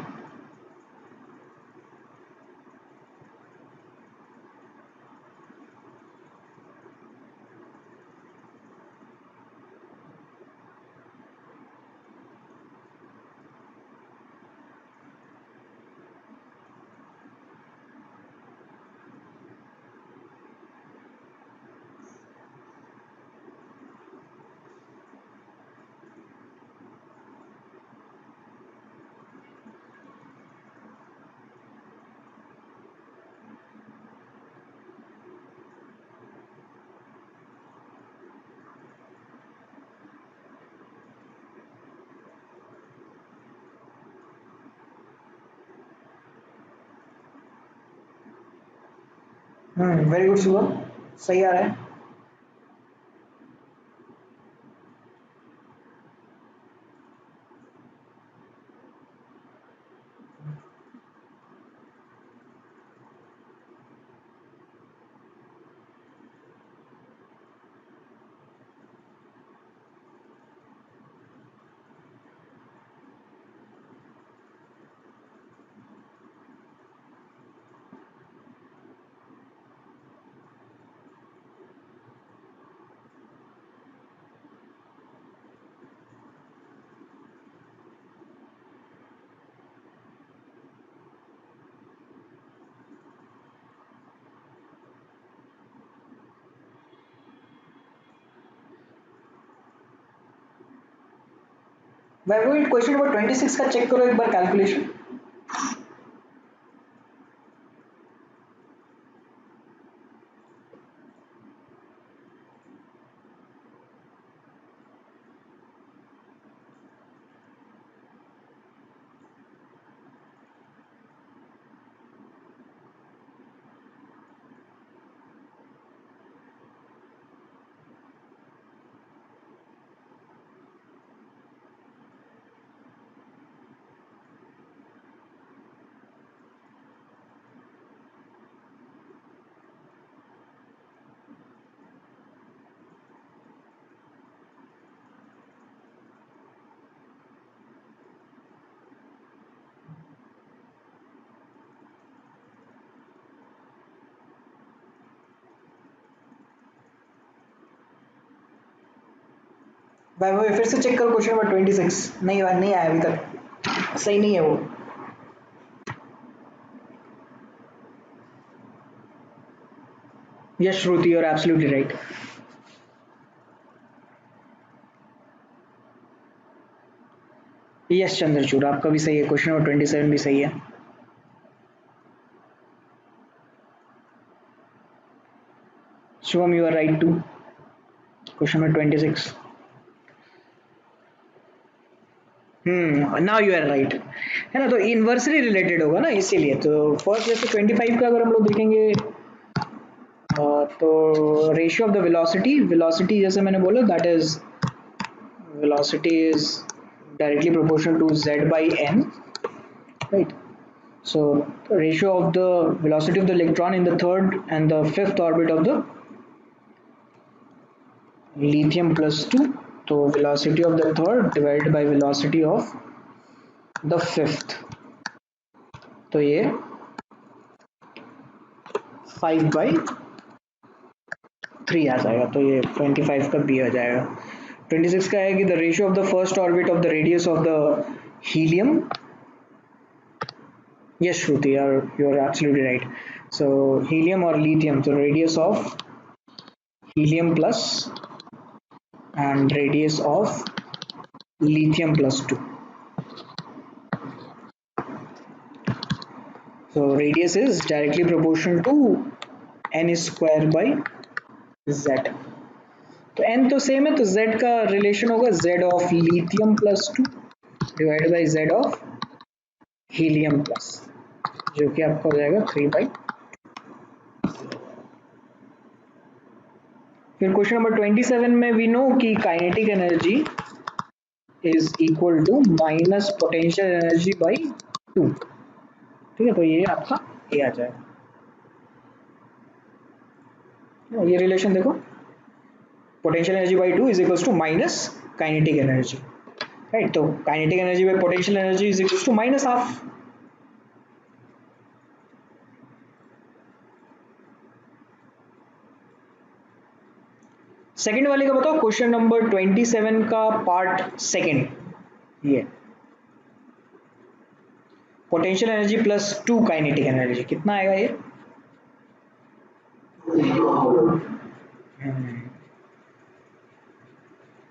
वेरी गुड शुभम, सही आ रहा है. वैभव, क्वेश्चन नंबर 26 का चेक करो एक बार कैलकुलेशन. वैभव, फिर से चेक करो क्वेश्चन नंबर 26. नहीं नहीं आया अभी तक, सही नहीं है वो. यस श्रुति, और एब्सोल्युटली राइट. यस चंद्रचूड़, आपका भी सही है, क्वेश्चन नंबर 27 भी सही है. Shubham, you are right to question number 26. Now you are right, है ना. तो इन्वर्सली रिलेटेड होगा ना, इसीलिए. तो फर्स्ट जैसे 25 का अगर हम लोग देखेंगे, तो ratio of the velocity, velocity जैसे मैंने बोला, that is velocity is directly proportional to z by n, right? So ratio of the velocity of the electron in the third and the fifth orbit of the lithium plus 2, so velocity of the third divided by velocity of the fifth, तो ये 5/3 आ जाएगा. तो ये 25 का B आ जाएगा. 26 का है कि the ratio of the first orbit of the radius of the helium. Yes, Shruti, you're absolutely right. So helium or lithium, so radius of helium plus and radius of lithium plus 2. So radius is directly proportional to n square by z. तो n तो same है, तो z का relation होगा z of lithium plus 2 divide by z of helium plus, जो कि आपका हो जाएगा 3/. फिर क्वेश्चन नंबर 27 में वी नो कि kinetic energy is equal to minus potential energy by 2. ठीक है, तो ये आपका ए आ जाएगा. ये रिलेशन देखो, potential energy by 2 is equals to minus kinetic energy, right. तो kinetic energy by potential energy is equals to minus half. Second वाले का बताओ, क्वेश्चन नंबर 27 का पार्ट सेकंड. ये potential energy plus 2 kinetic energy कितना आएगा ये?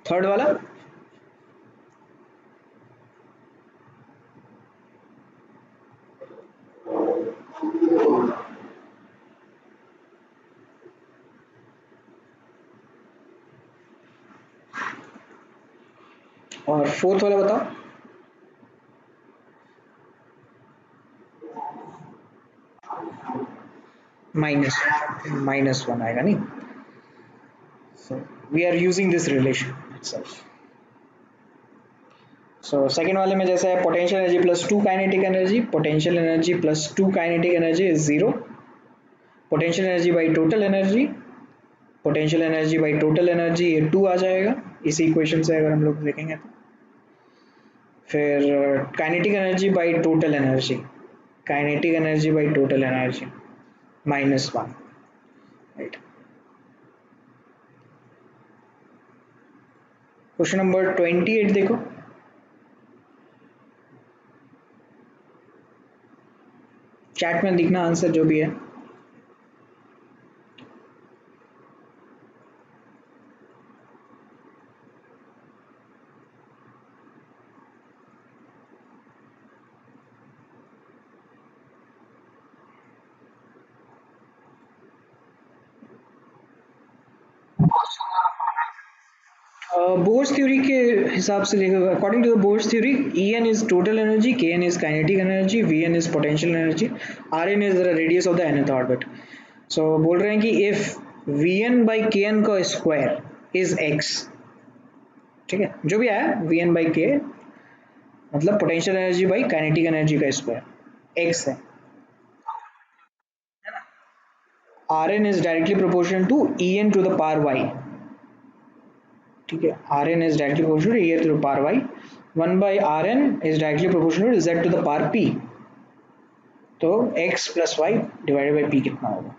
थर्ड वाला और फोर्थ वाला बताओ. माइनस माइनस वन आएगा नहीं. So we are using this relation itself. So second वाले में जैसे है potential energy plus two kinetic energy, potential energy plus two kinetic energy is zero. Potential energy by total energy, potential energy by total energy ये to आ जाएगा इसी equation से अगर हम लोग देखेंगे तो. फिर kinetic energy by total energy, kinetic energy by total energy minus one, right. Question number 28 देखो. चैट में दिखना आंसर जो भी है. बोर्स थ्योरी के हिसाब से देखो, according to the Bohr's theory, E N is total energy, K N is kinetic energy, V N is potential energy, R N is the radius of the nth orbit. So बोल रहे हैं कि if V N by K N का square is X, ठीक है, जो भी आया वी एन बाई के मतलब potential energy by kinetic energy का स्क्वायर एक्स है, R N is directly proportional to E N to the power Y. ठीक है, R N is directly proportional to E N to the power Y. One by R N is directly proportional to Z to the power P. तो x plus Y divided by P कितना होगा.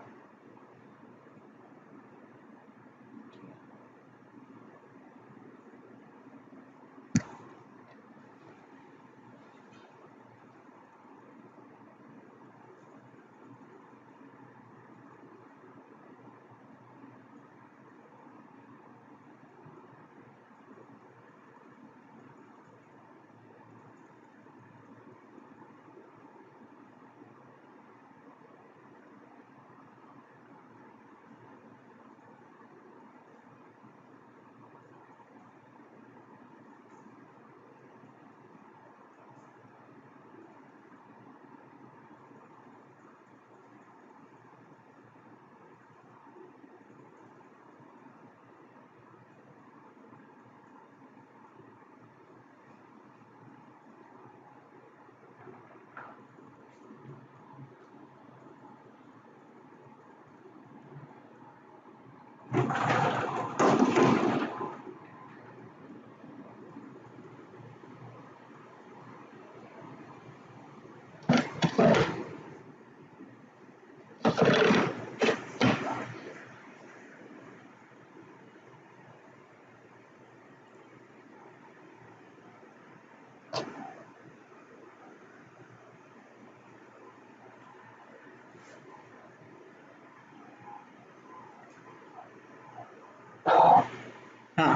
हाँ,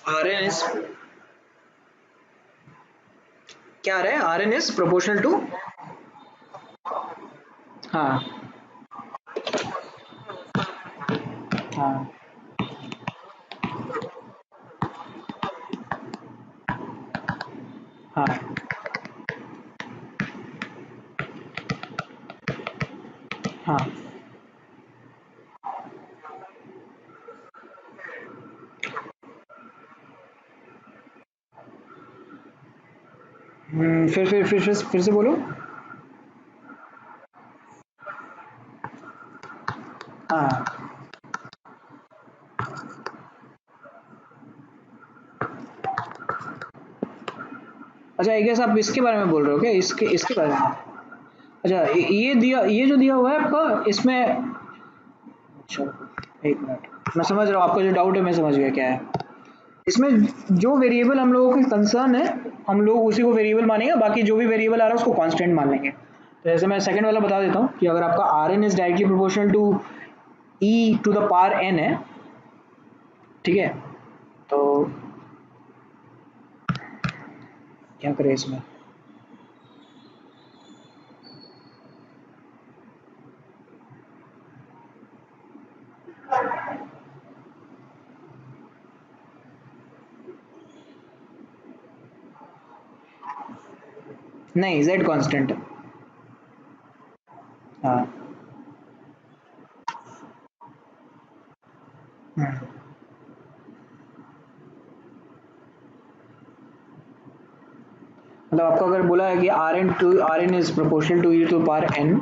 are N is क्या आ रहा है, R N is proportional to. हाँ हाँ हाँ. हाँ फिर से बोलो. हाँ. अच्छा, आई गेस आप इसके बारे में बोल रहे हो क्या, इसके इसके बारे में. अच्छा, ये दिया, ये जो दिया हुआ है आपका इसमें. अच्छा, एक मिनट, मैं समझ रहा हूँ आपका जो डाउट है, मैं समझ गया क्या है. इसमें जो वेरिएबल हम लोगों की कंसर्न है, हम लोग उसी को वेरिएबल मानेंगे, बाकी जो भी वेरिएबल आ रहा है उसको कांस्टेंट मान लेंगे. तो जैसे मैं सेकंड वाला बता देता हूँ कि अगर आपका R N is directly proportional to E to the power N है, ठीक है, तो क्या करें इसमें. नहीं, z कांस्टेंट है। हाँ। हम्म। मतलब आपको अगर बोला है कि R N is proportional to E to power N,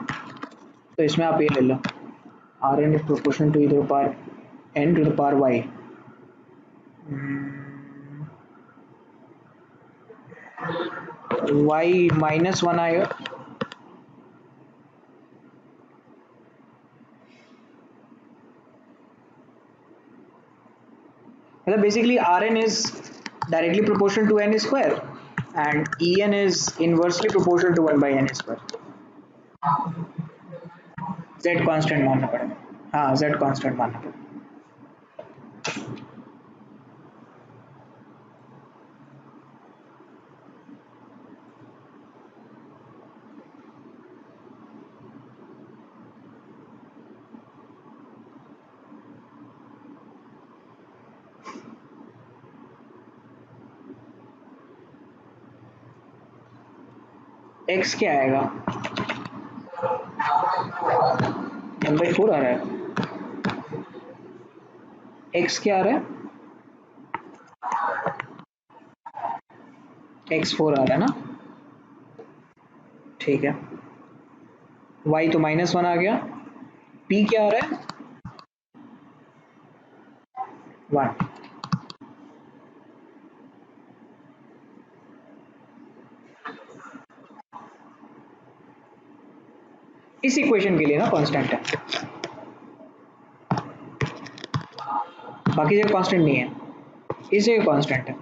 तो इसमें आप ये ले लो, R N is proportional to E to power N to the power Y. Y -1 आएगा। मतलब basically Rn is directly proportional to n square and En is inversely proportional to 1 by n square। Z constant मानना पड़ेगा। हाँ, Z constant मानना पड़ेगा। x क्या आएगा? 1/4 आ रहा है। x क्या आ रहा है? x4 आ रहा है ना? ठीक है। y तो -1 आ गया। p क्या आ रहा है? 1। इस इक्वेशन के लिए ना कांस्टेंट है, बाकी जगह कांस्टेंट नहीं है, इस जगह कांस्टेंट है।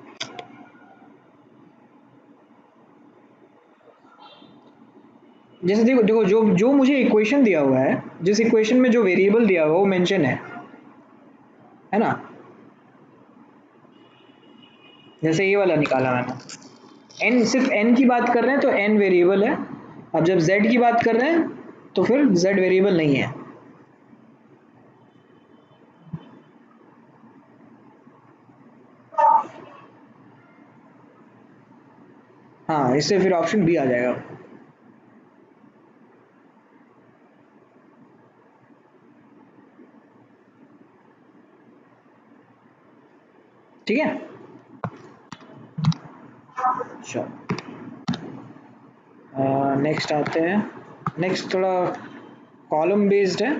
जैसे देखो देखो, जो जो मुझे इक्वेशन दिया हुआ है, जिस इक्वेशन में जो वेरिएबल दिया हुआ है वो मेंशन है ना? जैसे ये वाला निकाला मैंने, n सिर्फ n की बात कर रहे हैं तो n वेरिएबल है। अब जब z की बात कर रहे हैं तो फिर z वेरिएबल नहीं है। हाँ, इससे फिर ऑप्शन बी आ जाएगा। ठीक है, चलो नेक्स्ट आते हैं। नेक्स्ट थोड़ा कॉलम बेस्ड है,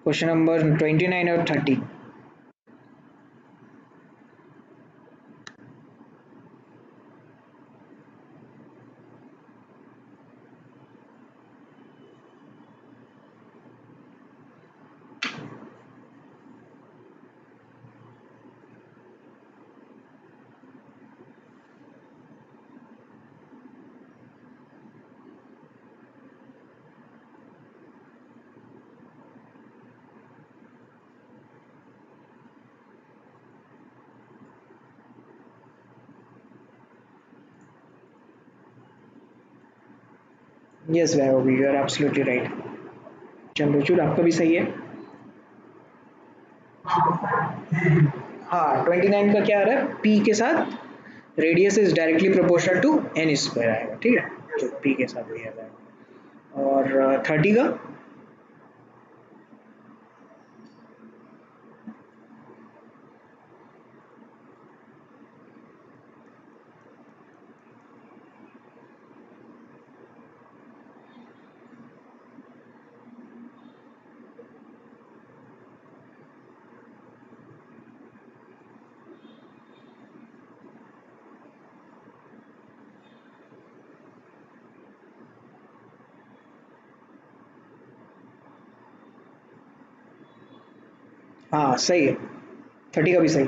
क्वेश्चन नंबर 29 और 30। Yes Vaibhav, you are absolutely right. Chandrachud आपका भी सही है। हाँ, 29 का क्या आ रहा है? p के साथ radius is directly proportional to n square आएगा। ठीक है, जो p के साथ दिया जाएगा। और 30 का? हाँ सही है, 30 का भी सही।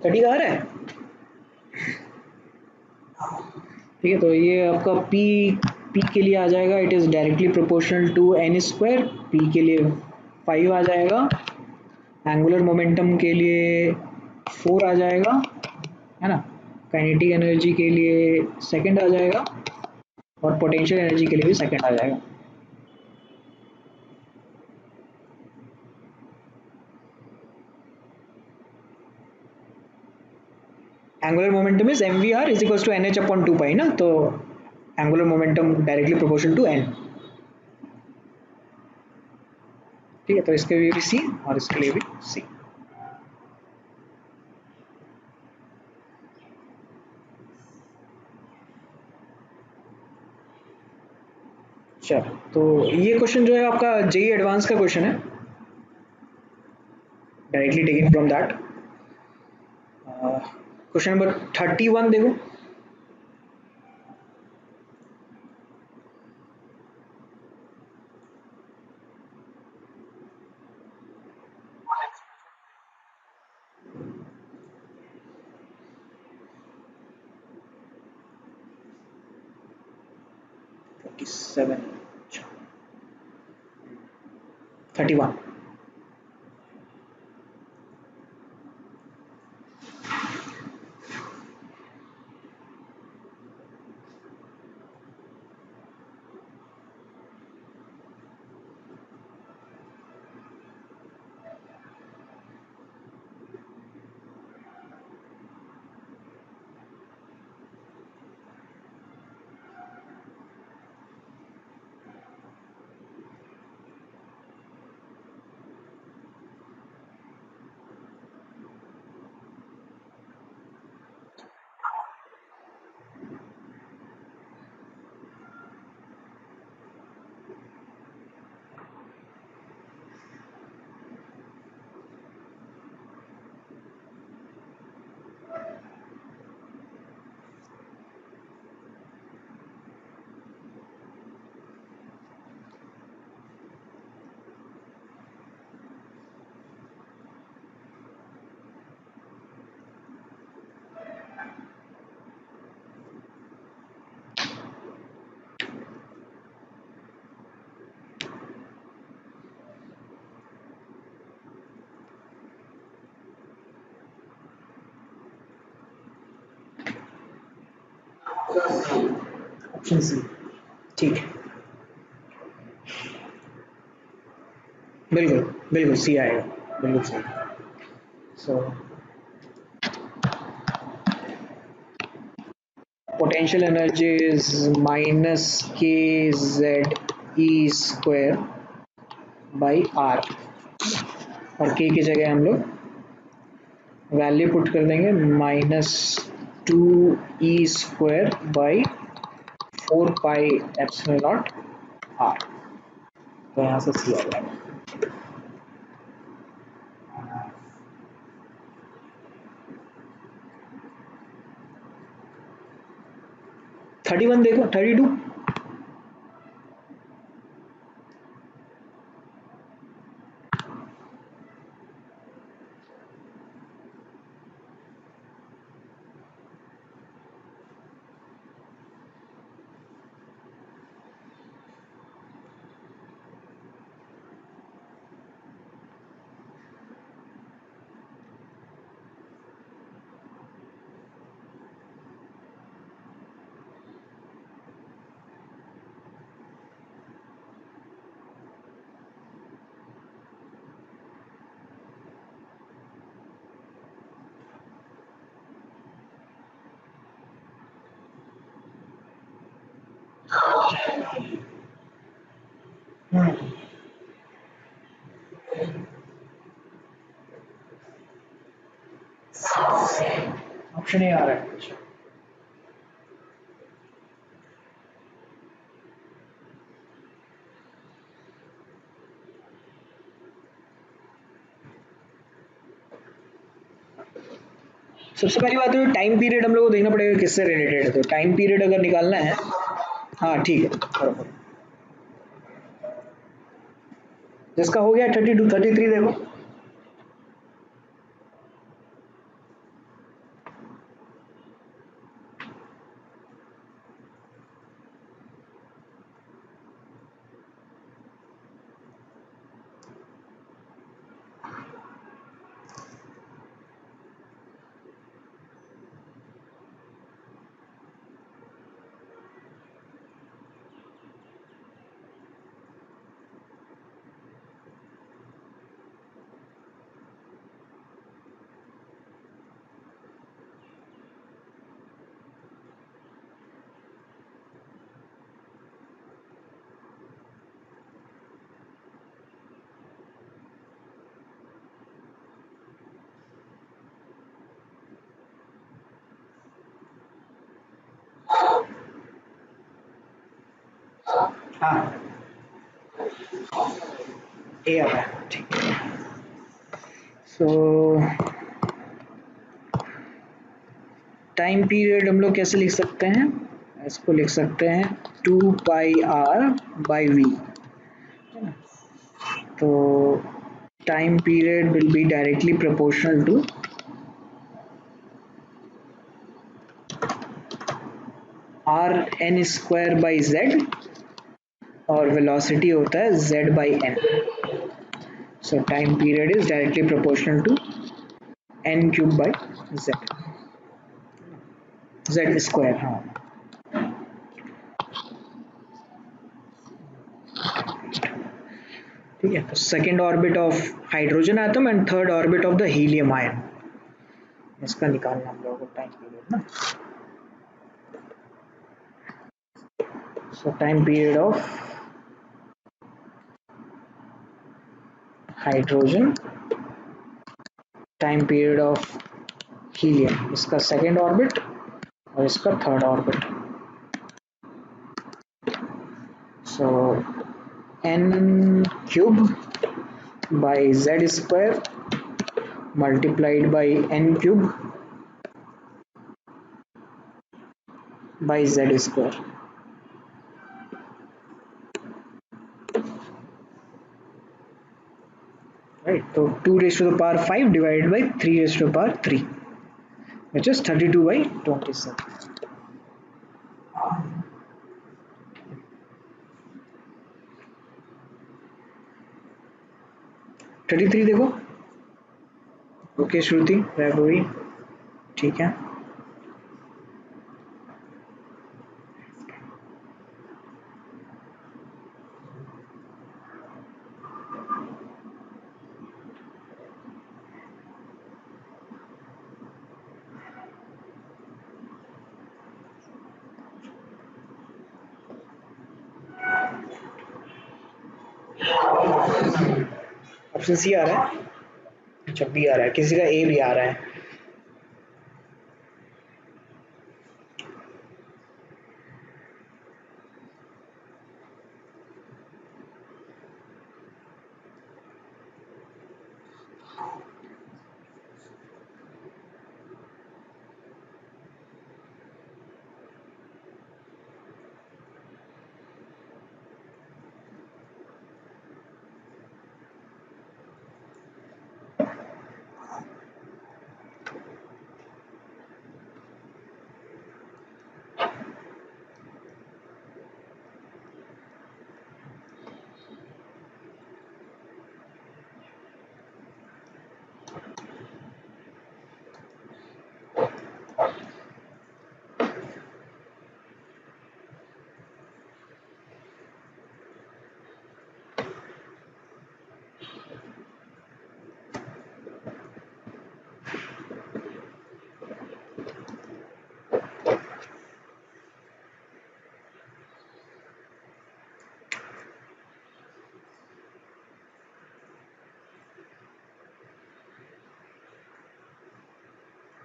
30 का आ रहा है। ठीक है, तो ये आपका पी के लिए आ जाएगा, it is directly proportional to N square. P के लिए 5 आ जाएगा, एंगुलर मोमेंटम के लिए 4 आ जाएगा, है ना। काइनेटिक एनर्जी के लिए सेकंड आ जाएगा, और पोटेंशियल एनर्जी के लिए भी सेकंड आ जाएगा। Angular momentum is M V R is equal to N H upon 2 pi ना, तो angular momentum directly proportional to N. ठीक है, तो इसके लिए भी सी और इसके लिए भी सी। चलो, तो ये क्वेश्चन जो है आपका जेई एडवांस का क्वेश्चन है, directly taken from that. Question number 31 देखो। सेवन 31। ऑप्शन सी, ठीक है, बिल्कुल बिल्कुल सी आएगा, बिल्कुल सही। So potential energy is minus K Z E square by R, और के की जगह हम लोग वैल्यू पुट कर देंगे minus 2 E square by 4 pi epsilon nought R. तो यहाँ से सी आ जाएगा। 31 देखो, 32। ऑप्शन ए आ रहा है। सबसे पहली बात तो टाइम पीरियड हम लोग को देखना पड़ेगा किससे रिलेटेड है, तो टाइम पीरियड अगर निकालना है, हाँ ठीक है, बराबर। जिसका हो गया 32 33 देखो। हाँ ए आ रहा है, ठीक है। सो टाइम पीरियड हम लोग कैसे लिख सकते हैं, इसको लिख सकते हैं 2 pi r/v। तो time period will be directly proportional to R N square by Z, और वेलोसिटी होता है z by n। So time period is directly proportional to n cube by z square। हाँ ठीक है। तो second orbit of hydrogen atom and third orbit of the helium ion, इसका निकालना हम लोगों को टाइम पीरियड ना। सो time period of hydrogen, time period of helium, इसका सेकेंड ऑर्बिट और इसका third orbit. So n cube by z square multiplied by n cube by z square। Right, तो 2⁵ डिवाइडेड बाई 3⁵3 which is 32/27। 33 देखो। Okay श्रुति, वैभवी, ठीक है। Option C आ रहा है, अच्छा बी आ रहा है, किसी का ए भी आ रहा है।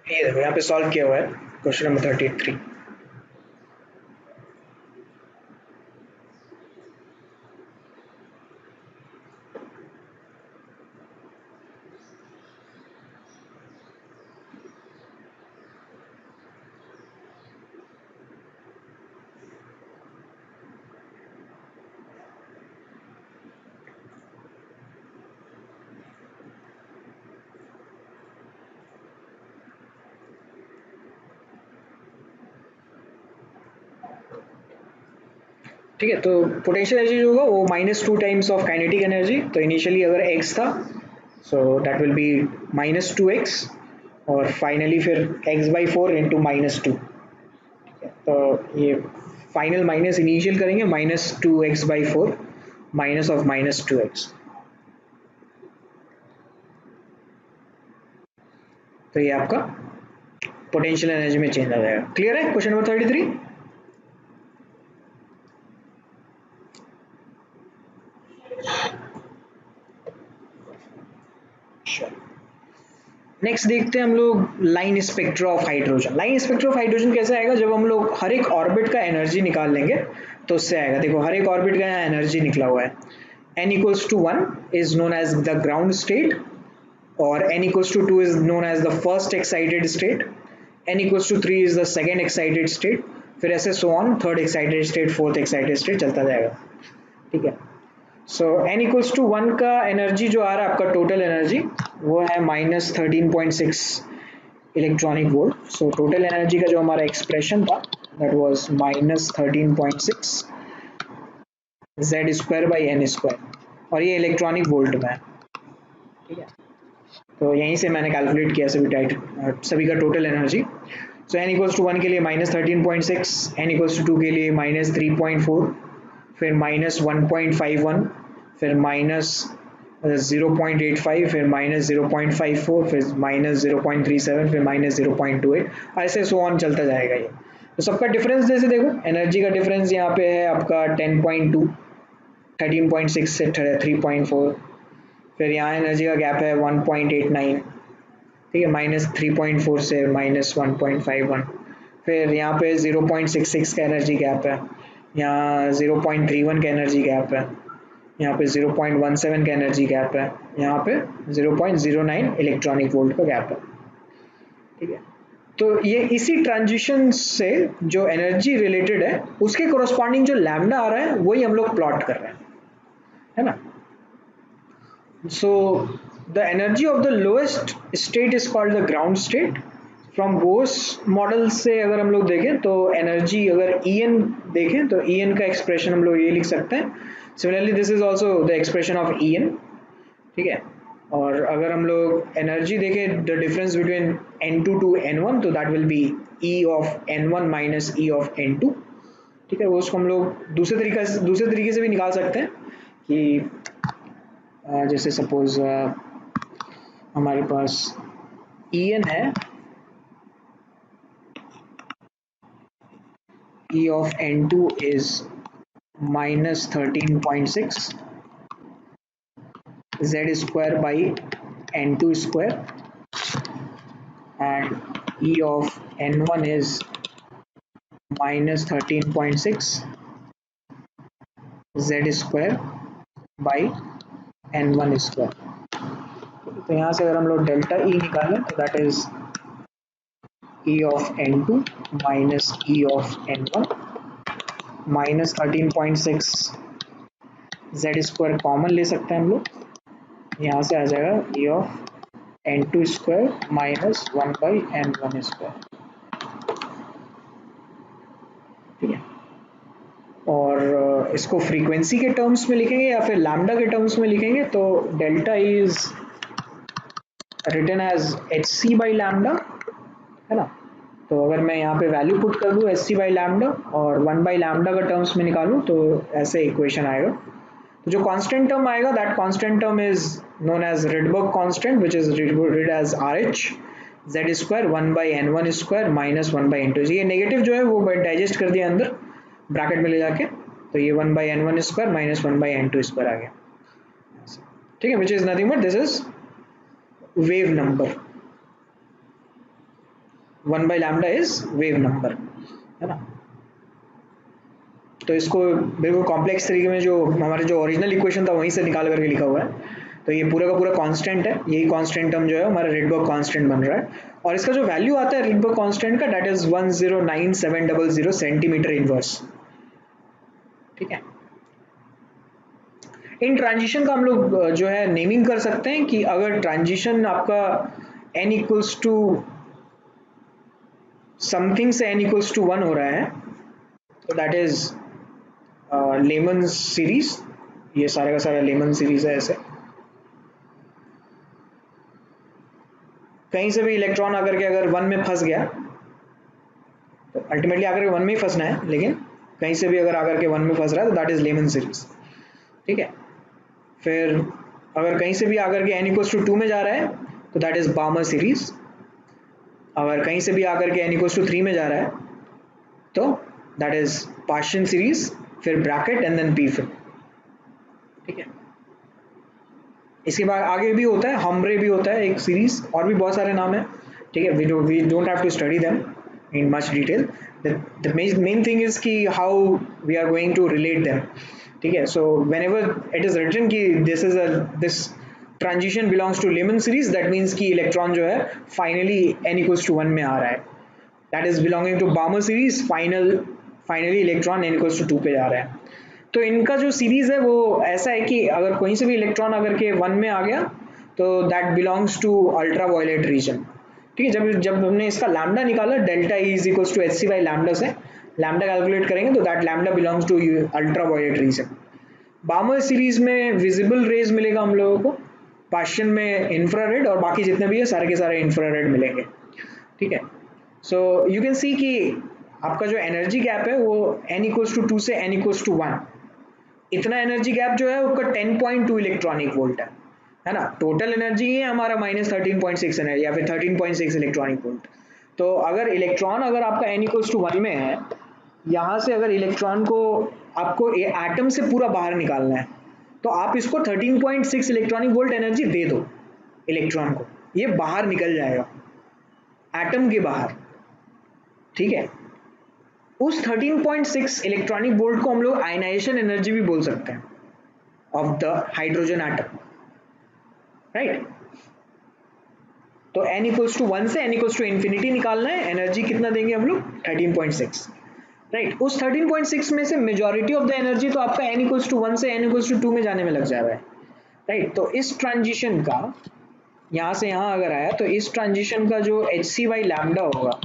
ये देखो यहाँ पे सॉल्व किया हुआ है क्वेश्चन नंबर 33। ठीक है, तो पोटेंशियल एनर्जी जो होगा वो -2 टाइम्स ऑफ काइनेटिक एनर्जी। तो इनिशियली अगर x था so that will B -2x, और फाइनली फिर x/4 इंटू -2। तो ये फाइनल माइनस इनिशियल करेंगे, -2x/4 माइनस ऑफ -2x। तो ये आपका पोटेंशियल एनर्जी में चेंज आ जाएगा। क्लियर है क्वेश्चन नंबर 33? नेक्स्ट देखते हैं हम लोग line spectra of hydrogen. Line spectra of hydrogen कैसे आएगा, जब हम लोग हर एक ऑर्बिट का एनर्जी निकाल लेंगे तो उससे आएगा, देखो हर एक ऑर्बिट का यहाँ एनर्जी निकला हुआ है। n equals to 1 is known as the ground state, और n equals to 2 is known as the first excited state, n equals to 3 is the second excited state, फिर ऐसे so on, third excited state, fourth excited state चलता जाएगा, ठीक है। सो n equals to 1 का energy जो आ रहा है आपका टोटल एनर्जी वो है -13.6 इलेक्ट्रॉनिक वोल्ट। सो टोटल एनर्जी का जो हमारा एक्सप्रेशन था दैट वाज -13.6 Z²/n², और ये इलेक्ट्रॉनिक वोल्ट में है, ठीक है। तो यहीं से मैंने कैलकुलेट किया सभी का total energy. So n equals to 1 के लिए -13.6, n equals to 2 के लिए -3.4, फिर -1.51, फिर -0.85, फिर -0.54, फिर -0.37, फिर -0.28, ऐसे सो ऑन चलता जाएगा ये। तो सबका डिफरेंस जैसे देखो, एनर्जी का डिफरेंस यहाँ पे है आपका 10.2, 13.6 से 3.4, फिर यहाँ एनर्जी का गैप है 1.89, ठीक है, -3.4 से -1.51, फिर यहाँ पे 0.66 का एनर्जी गैप है, यहाँ 0.31 का एनर्जी गैप है, यहाँ पे 0.17 का एनर्जी गैप है, यहाँ पे 0.09 इलेक्ट्रॉनिक वोल्ट का गैप है, ठीक है। तो ये इसी ट्रांजिशन से जो एनर्जी रिलेटेड है उसके कोरस्पॉन्डिंग जो लैम्डा आ रहा है वही हम लोग प्लॉट कर रहे हैं, है ना। So the energy of the lowest state is called the ground state. From Bose model से अगर हम लोग देखें तो एनर्जी अगर En देखें तो En का एक्सप्रेशन हम लोग ये लिख सकते हैं, similarly this is also the expression of En, ठीक है। और अगर हम लोग एनर्जी देखें the difference between N2 to N1 तो that will B E of N1 minus E of N2, ठीक है। वो उसको हम लोग दूसरे तरीके से भी निकाल सकते हैं कि जैसे सपोज हमारे पास En है, E of N2 is -13.6 Z²/N2², and E of N1 is -13.6 Z²/N1²। तो यहाँ से अगर हम लोग डेल्टा E निकालें तो that is E of N2 minus E of N1, -13.6 Z² common ले सकते हैं हम लोग, यहाँ से आ जाएगा E of N2² minus 1/N1², ठीक है। और इसको फ्रीक्वेंसी के टर्म्स में लिखेंगे या फिर लैम्डा के टर्म्स में लिखेंगे तो डेल्टा इज रिटन एज hc/लैम्डा, है ना। तो अगर मैं यहाँ पे वैल्यू पुट कर दूँ hc/लैम्डा और 1/लैम्डा का टर्म्स में निकालूँ तो ऐसे इक्वेशन आएगा। तो जो कांस्टेंट टर्म आएगा that constant term is known as Rydberg constant which is read as RH Z² 1/N1² minus 1/N2। ये नेगेटिव जो है वो डाइजेस्ट कर दिया अंदर ब्रैकेट में ले जाके, तो ये 1/N1² माइनस 1/N2² आ गया, ठीक है, which is nothing but this is wave number, 1/लैम्डा इज वेव नंबर, है ना। तो इसको बिल्कुल कॉम्प्लेक्स तरीके में जो हमारे जो ओरिजिनल इक्वेशन था वहीं से निकाल करके लिखा हुआ है। तो ये पूरा का पूरा कांस्टेंट है, यही कांस्टेंट टर्म जो है हमारा रिडबर्ग कांस्टेंट बन रहा है, और इसका जो वैल्यू आता है रिडबर्ग कांस्टेंट का दैट इज 109700 सेंटीमीटर इनवर्स, ठीक है। इन ट्रांजिशन का हम लोग जो है नेमिंग कर सकते हैं कि अगर ट्रांजिशन आपका n इक्वल्स टू समथिंग से n इक्वल्स टू 1 हो रहा है तो दैट इज लेमन सीरीज, ये सारा का सारा लेमन सीरीज है। ऐसे कहीं से भी इलेक्ट्रॉन आकर के अगर 1 में फंस गया तो अल्टीमेटली आकर के 1 में ही फंसना है, लेकिन कहीं से भी अगर आकर के 1 में फंस रहा है तो दैट इज लेमन सीरीज, ठीक है। फिर अगर कहीं से भी आकर के n इक्वल्स टू 2 में जा रहा है तो दैट इज बामर सीरीज, अगर कहीं से भी आकर के n इक्वल्स टू 3 में जा रहा है तो दैट इज पार्शियन सीरीज, फिर ब्रैकेट एंड देन p फिर, ठीक है। इसके बाद आगे भी होता है, हमरे भी होता है एक सीरीज, और भी बहुत सारे नाम है, ठीक है। We don't have to study them in much detail, The main thing is कि how we are going to relate them. ठीक है, so whenever it is written कि this transition belongs to Lehman series, that means कि electron जो है finally n equals to 1 में आ रहा है. That is belonging to Balmer series, finally electron n equals to 2 पे जा रहा है. तो इनका जो सीरीज है वो ऐसा है कि अगर कहीं से भी इलेक्ट्रॉन अगर के 1 में आ गया तो that belongs to ultra violet region. ठीक है, जब जब हमने इसका लैम्डा निकाला, delta E is equals to H C by lambda से लैम्डा कैलकुलेट करेंगे तो that lambda belongs to ultra violet region. Balmer series में विजिबल रेज मिलेगा हम लोगों को, पार्शियन में इंफ्रारेड, और बाकी जितने भी है सारे के सारे इंफ्रारेड मिलेंगे. ठीक है, सो यू कैन सी कि आपका जो एनर्जी गैप है वो n इक्वल्स टू 2 से n इक्वल्स टू 1, इतना एनर्जी गैप जो है उसका 10.2 इलेक्ट्रॉनिक वोल्ट है ना. टोटल एनर्जी है हमारा -13.6 एनर्जी या फिर 13.6 इलेक्ट्रॉनिक वोल्ट. तो अगर इलेक्ट्रॉन अगर आपका n इक्वल्स टू 1 में है, यहाँ से अगर इलेक्ट्रॉन को आपको एटम से पूरा बाहर निकालना है तो आप इसको 13.6 इलेक्ट्रॉनिक वोल्ट एनर्जी दे दो इलेक्ट्रॉन को, ये बाहर निकल जाएगा एटम के बाहर. ठीक है, उस 13.6 इलेक्ट्रॉनिक वोल्ट को हम लोग आयनाइजेशन एनर्जी भी बोल सकते हैं of the hydrogen atom, right. तो n इक्वल्स टू 1 से n इक्वल्स टू इन्फिनिटी निकालना है, एनर्जी कितना देंगे हम लोग 13.6, राइट. उस 13.6 में से मेजॉरिटी ऑफ द एनर्जी तो आपका n इक्वल्स टू 1 से n इक्वल्स टू 2 में जाने में लग जा रहा है, राइट. तो इस ट्रांजिशन का यहाँ से यहाँ अगर आया तो इस ट्रांजिशन का जो एच सी बाई लैम्डा होगा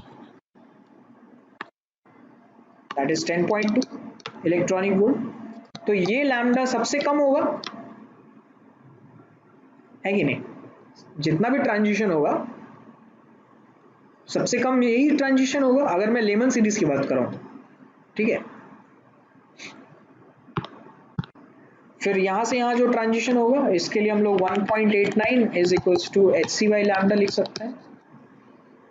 दैट इज 10.2 इलेक्ट्रॉनिक वोल्ट. तो ये लैम्डा सबसे कम होगा, है कि नहीं. जितना भी ट्रांजिशन होगा सबसे कम यही ट्रांजिशन होगा अगर मैं लेमन सीरीज की बात कर रहा हूं. ठीक है, फिर यहां से यहां जो ट्रांजिशन होगा इसके लिए हम लोग 1.89 is equals to H C by lambda लिख सकते हैं,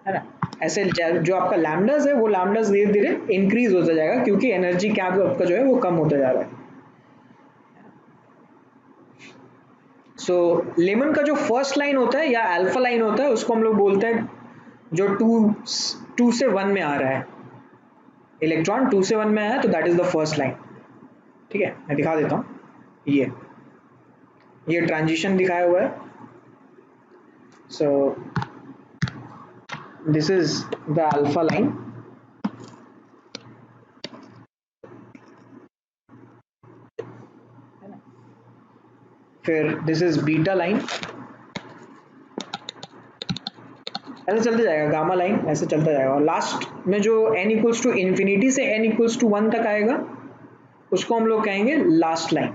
है ना. ऐसे जो आपका लैम्डास है वो लैम्डास धीरे धीरे इंक्रीज होता जाएगा क्योंकि एनर्जी कैप आपका जो है वो कम होता जा रहा है. सो लेमन का जो फर्स्ट लाइन होता है या अल्फा लाइन होता है उसको हम लोग बोलते हैं जो 2 से 1 में आ रहा है, इलेक्ट्रॉन 2 से 1 में आया है तो that is the first line. ठीक है, मैं दिखा देता हूँ, ये ट्रांजिशन दिखाया हुआ है. So this is the alpha line, फिर दिस इज बीटा लाइन, ऐसे चलते जाएगा, गामा लाइन ऐसे चलता जाएगा, और लास्ट में जो n इक्वल्स टू इन्फिनिटी से n इक्वल्स टू 1 तक आएगा उसको हम लोग कहेंगे लास्ट लाइन.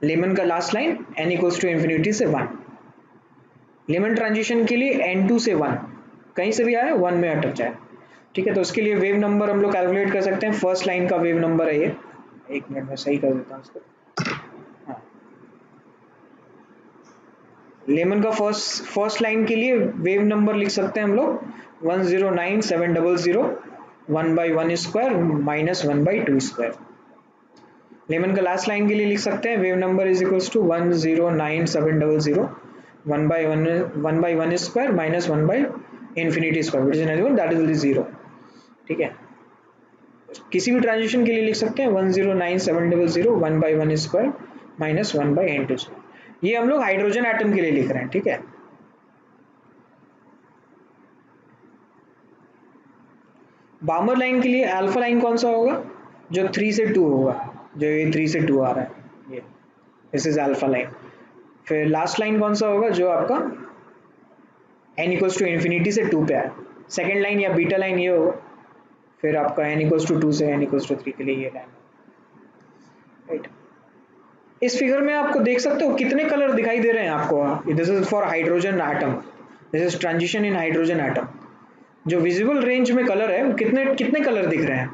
लेमन का last line n equals to infinity से 1. लेमन ट्रांजिशन के लिए n2 से 1 कहीं से भी आए 1 में अटक जाए. ठीक है, तो उसके लिए वेव नंबर हम लोग कैलकुलेट कर सकते हैं. फर्स्ट लाइन का वेव नंबर है ये, एक मिनट में सही कर देता हूँ इसको. हाँ, लेमन का फर्स्ट लाइन के लिए वेव नंबर लिख सकते हैं हम लोग 109700 1/1 स्क्वायर माइनस 1/2 स्क्वायर. लेमन का लास्ट लाइन के लिए लिख सकते हैं wave number is equals to 109700 1/1 square minus 1/infinity square which is that is 0. ठीक है, किसी भी ट्रांजिशन के लिए लिख सकते हैं 109700 1/1 स्क्वायर माइनस 1/n2 स्क्वायर. ये हम लोग हाइड्रोजन एटम के लिए लिख रहे हैं. ठीक है, बामर लाइन के लिए अल्फा लाइन कौन सा होगा, जो 3 से 2 होगा, जो ये 3 से 2 आ रहा है, ये दिस इज अल्फा लाइन. फिर लास्ट लाइन कौन सा होगा, जो आपका n इक्वल्स टू इन्फिनिटी से 2 पे आया, सेकेंड लाइन या बीटा लाइन ये होगा. फिर आपका n इक्वल्स टू 2 से n इक्वल्स टू 3 के लिए ये लाइन, राइट. इस फिगर में आपको देख सकते हो कितने कलर दिखाई दे रहे हैं आपको. This is for hydrogen atom, this is transition in hydrogen atom. जो विजिबल रेंज में कलर है वो कितने कितने कलर दिख रहे हैं.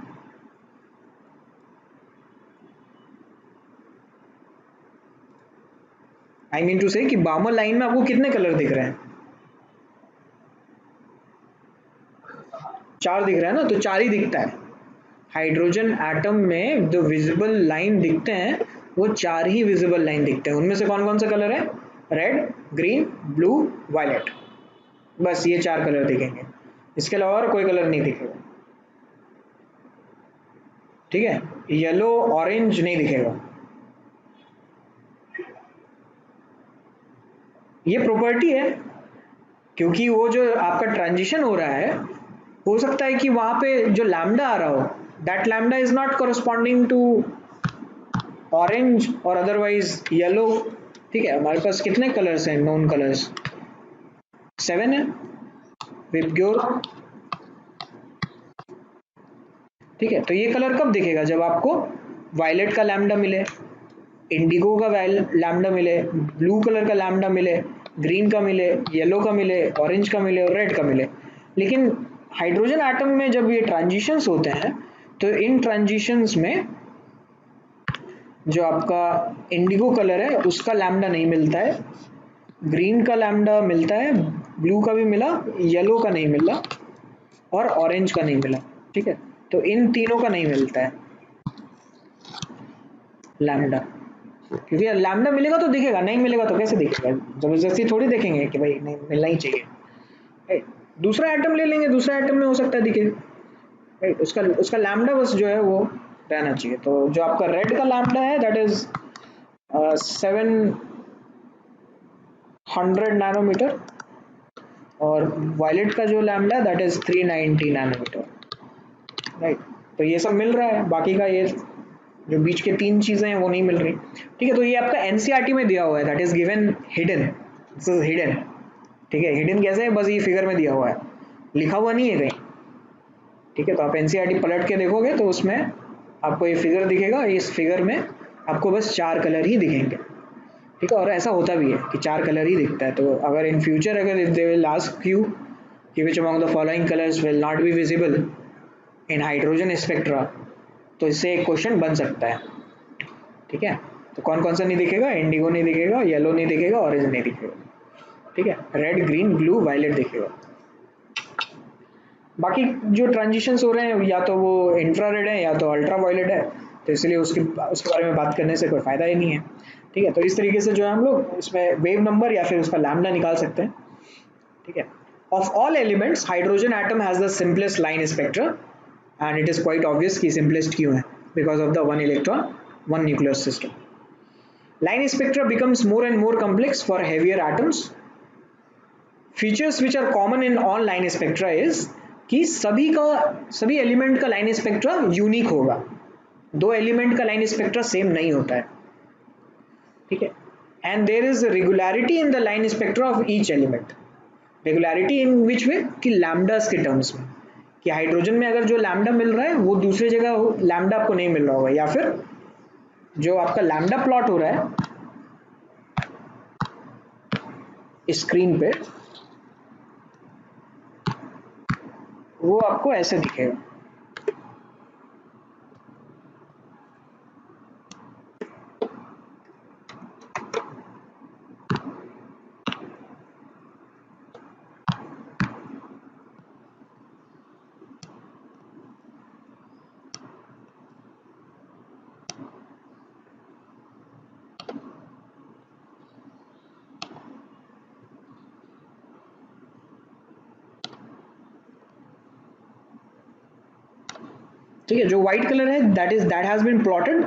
आई मीन टू से कि बामर लाइन में आपको कितने कलर दिख रहे हैं, 4 दिख रहा है ना, तो 4 ही दिखता है. हाइड्रोजन एटम में जो विजिबल लाइन दिखते हैं वो 4 ही विजिबल लाइन दिखते हैं. उनमें से कौन कौन सा कलर है, रेड, ग्रीन, ब्लू, वायलेट. बस ये 4 कलर दिखेंगे, इसके अलावा और कोई कलर नहीं दिखेगा। ठीक है, येलो ऑरेंज नहीं दिखेगा। ये प्रॉपर्टी है, क्योंकि वो जो आपका ट्रांजिशन हो रहा है, हो सकता है कि वहां पे जो लैम्डा आ रहा हो, that lambda is not corresponding to orange और अदरवाइज येलो। ठीक है, हमारे पास कितने कलर्स हैं, नोन कलर्स 7 है, विबग्योर। ठीक है, तो ये कलर कब दिखेगा, जब आपको वायलेट का लैम्डा मिले, इंडिगो का लैम्डा मिले, ब्लू कलर का लैम्डा मिले, ग्रीन का मिले, येलो का मिले, ऑरेंज का मिले और रेड का मिले। लेकिन हाइड्रोजन एटम में जब ये ट्रांजिशंस होते हैं, तो इन ट्रांजिशंस में जो आपका इंडिगो कलर है उसका लैम्डा नहीं मिलता है, ग्रीन का लैम्डा मिलता है, ब्लू का भी मिला, येलो का नहीं मिला और ऑरेंज का नहीं मिला। ठीक है, तो इन तीनों का नहीं मिलता है लैम्डा, क्योंकि लैम्डा मिलेगा तो दिखेगा, नहीं मिलेगा तो कैसे दिखेगा, जबरदस्ती थोड़ी देखेंगे कि भाई नहीं मिलना ही चाहिए। राइट, दूसरा एटम ले लेंगे, दूसरा एटम में हो सकता है दिखे। राइट, उसका उसका लैम्डा बस जो है वो रहना चाहिए। तो जो आपका रेड का लैम्डा है दैट इज 700 नैनोमीटर, और वायलेट का जो लैम्डा है दैट इज 390 नैनोमीटर। राइट, तो ये सब मिल रहा है, बाकी का ये जो बीच के 3 चीजें हैं वो नहीं मिल रही। ठीक है, तो ये आपका एनसीईआरटी में दिया हुआ है, that is given hidden, this is hidden. ठीक है, हिडन कैसे है, बस ये फिगर में दिया हुआ है, लिखा हुआ नहीं है कहीं। ठीक है, तो आप एनसीईआरटी पलट के देखोगे तो उसमें आपको ये फिगर दिखेगा, इस फिगर में आपको बस 4 कलर ही दिखेंगे। ठीक है, और ऐसा होता भी है कि 4 कलर ही दिखता है। तो अगर इन फ्यूचर अगर if they will ask you कि which among the following colours will not be visible in hydrogen spectra, तो इससे एक क्वेश्चन बन सकता है। ठीक है, तो कौन कौन सा नहीं दिखेगा, इंडिगो नहीं दिखेगा, येलो नहीं दिखेगा, ऑरेंज नहीं दिखेगा। ठीक है, रेड ग्रीन ब्लू वायलेट दिखेगा। बाकी जो ट्रांजिशंस हो रहे हैं या तो वो इंफ्रारेड है या तो अल्ट्रा वायलेट है, तो इसलिए उसके बारे में बात करने से कोई फायदा ही नहीं है। ठीक है, तो इस तरीके से जो है हम लोग इसमें वेव नंबर या फिर उसका लैम्डा निकाल सकते हैं। ठीक है, of all elements hydrogen atom has the simplest line spectra, and it is quite obvious कि सिंपलेस्ट क्यों है, because of the one electron one nuclear system. Line spectra becomes more and more complex for heavier atoms. Features which are common in all line spectra is कि सभी element का line spectra unique होगा, दो element का line spectra same नहीं होता है। ठीक है, and there is regularity in the line spectra of each element. Regularity in which way, कि लैम्डास के टर्म्स में, कि हाइड्रोजन में अगर जो लैम्डा मिल रहा है वो दूसरी जगह लैम्डा आपको नहीं मिल रहा होगा, या फिर जो आपका लैम्डा प्लॉट हो रहा है स्क्रीन पे वो आपको ऐसे दिखेगा। ठीक है, जो व्हाइट कलर है दैट हैज बीन प्लॉटेड,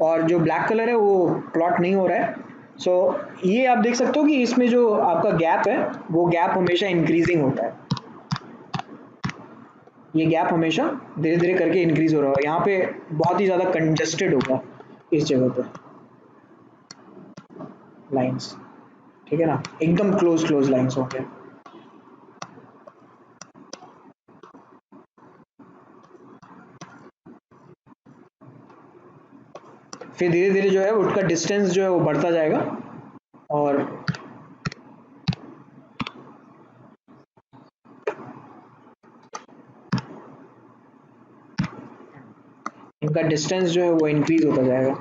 और जो ब्लैक कलर है वो प्लॉट नहीं हो रहा है। सो ये आप देख सकते हो कि इसमें जो आपका गैप है वो गैप हमेशा इंक्रीजिंग होता है, ये गैप हमेशा धीरे धीरे करके इंक्रीज हो रहा है, यहाँ पे बहुत ही ज्यादा कंजेस्टेड होगा इस जगह पे लाइंस। ठीक है ना, एकदम क्लोज क्लोज लाइंस होंगे। फिर धीरे धीरे जो है उसका डिस्टेंस जो है वो बढ़ता जाएगा, और इनका डिस्टेंस जो है वो इंक्रीज होता जाएगा।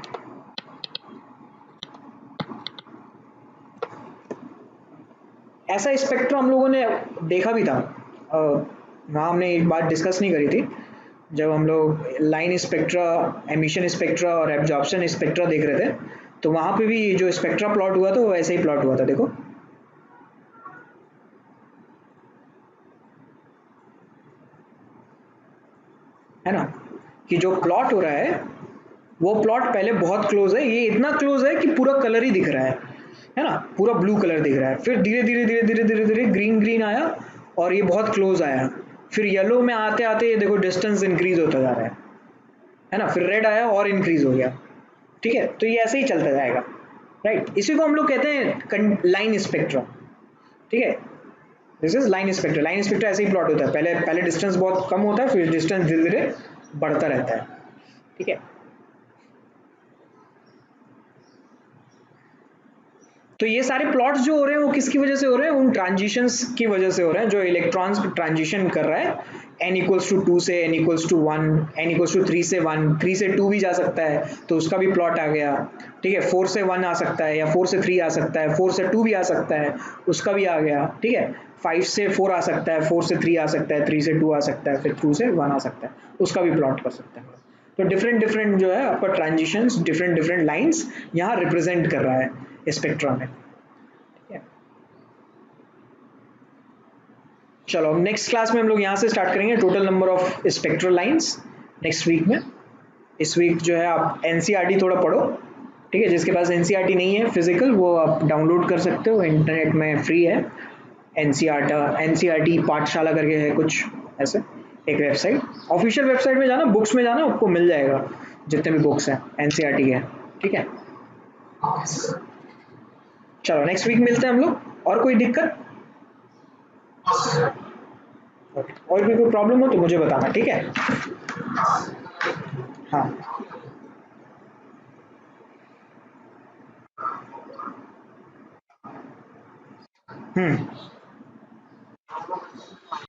ऐसा स्पेक्ट्रम हम लोगों ने देखा भी था, वहाँ हमने एक बात डिस्कस नहीं करी थी, जब हम लोग लाइन स्पेक्ट्रा, एमिशन स्पेक्ट्रा और एब्जॉर्प्शन स्पेक्ट्रा देख रहे थे, तो वहाँ पे भी जो स्पेक्ट्रा प्लॉट हुआ था वो ऐसे ही प्लॉट हुआ था, देखो। है ना, कि जो प्लॉट हो रहा है वो प्लॉट पहले बहुत क्लोज है, ये इतना क्लोज है कि पूरा कलर ही दिख रहा है ना, पूरा ब्लू कलर दिख रहा है, फिर धीरे धीरे धीरे धीरे धीरे धीरे ग्रीन ग्रीन आया और ये बहुत क्लोज आया, फिर येलो में आते आते ये देखो डिस्टेंस इंक्रीज होता जा रहा है ना, फिर रेड आया और इंक्रीज हो गया। ठीक है, तो ये ऐसे ही चलता जाएगा, राइट, इसी को हम लोग कहते हैं लाइन स्पेक्ट्रम। ठीक है, this is line spectrum. Line spectrum ऐसे ही प्लॉट होता है, पहले पहले डिस्टेंस बहुत कम होता है, फिर डिस्टेंस धीरे धीरे बढ़ता रहता है। ठीक है, तो ये सारे प्लॉट्स जो हो रहे हैं वो किसकी वजह से हो रहे हैं, उन ट्रांजिशंस की वजह से हो रहे हैं, जो इलेक्ट्रॉन्स ट्रांजिशन कर रहा है, n इक्वल्स टू 2 से n equals to 1, n equals to 3 से 1, 3 से 2 भी जा सकता है तो उसका भी प्लॉट आ गया। ठीक है, 4 से 1 आ सकता है या 4 से 3 आ सकता है, 4 से 2 भी आ सकता है, उसका भी आ गया। ठीक है, 5 से 4 आ सकता है, 4 से 3 आ सकता है, 3 से 2 आ सकता है, फिर 2 से 1 आ सकता है, उसका भी प्लॉट कर सकते हैं। तो डिफरेंट डिफरेंट जो है आपका ट्रांजिशंस, डिफरेंट डिफरेंट लाइंस यहाँ रिप्रेजेंट कर रहा है स्पेक्ट्रम में। ठीक है, चलो अब नेक्स्ट क्लास में हम लोग यहाँ से स्टार्ट करेंगे total number of spectral lines next week में। इस वीक जो है आप एनसीईआरटी थोड़ा पढ़ो। ठीक है, जिसके पास एनसीईआरटी नहीं है फिजिकल वो आप डाउनलोड कर सकते हो, इंटरनेट में फ्री है। एनसीईआरटी पाठशाला करके है कुछ ऐसे एक वेबसाइट, ऑफिशियल वेबसाइट में जाना, बुक्स में जाना, आपको मिल जाएगा जितने भी बुक्स हैं एनसीईआरटी के। ठीक है, चलो नेक्स्ट वीक मिलते हैं हम लोग। और कोई दिक्कत? और भी कोई प्रॉब्लम हो तो मुझे बताना। ठीक है, हाँ। हम्म,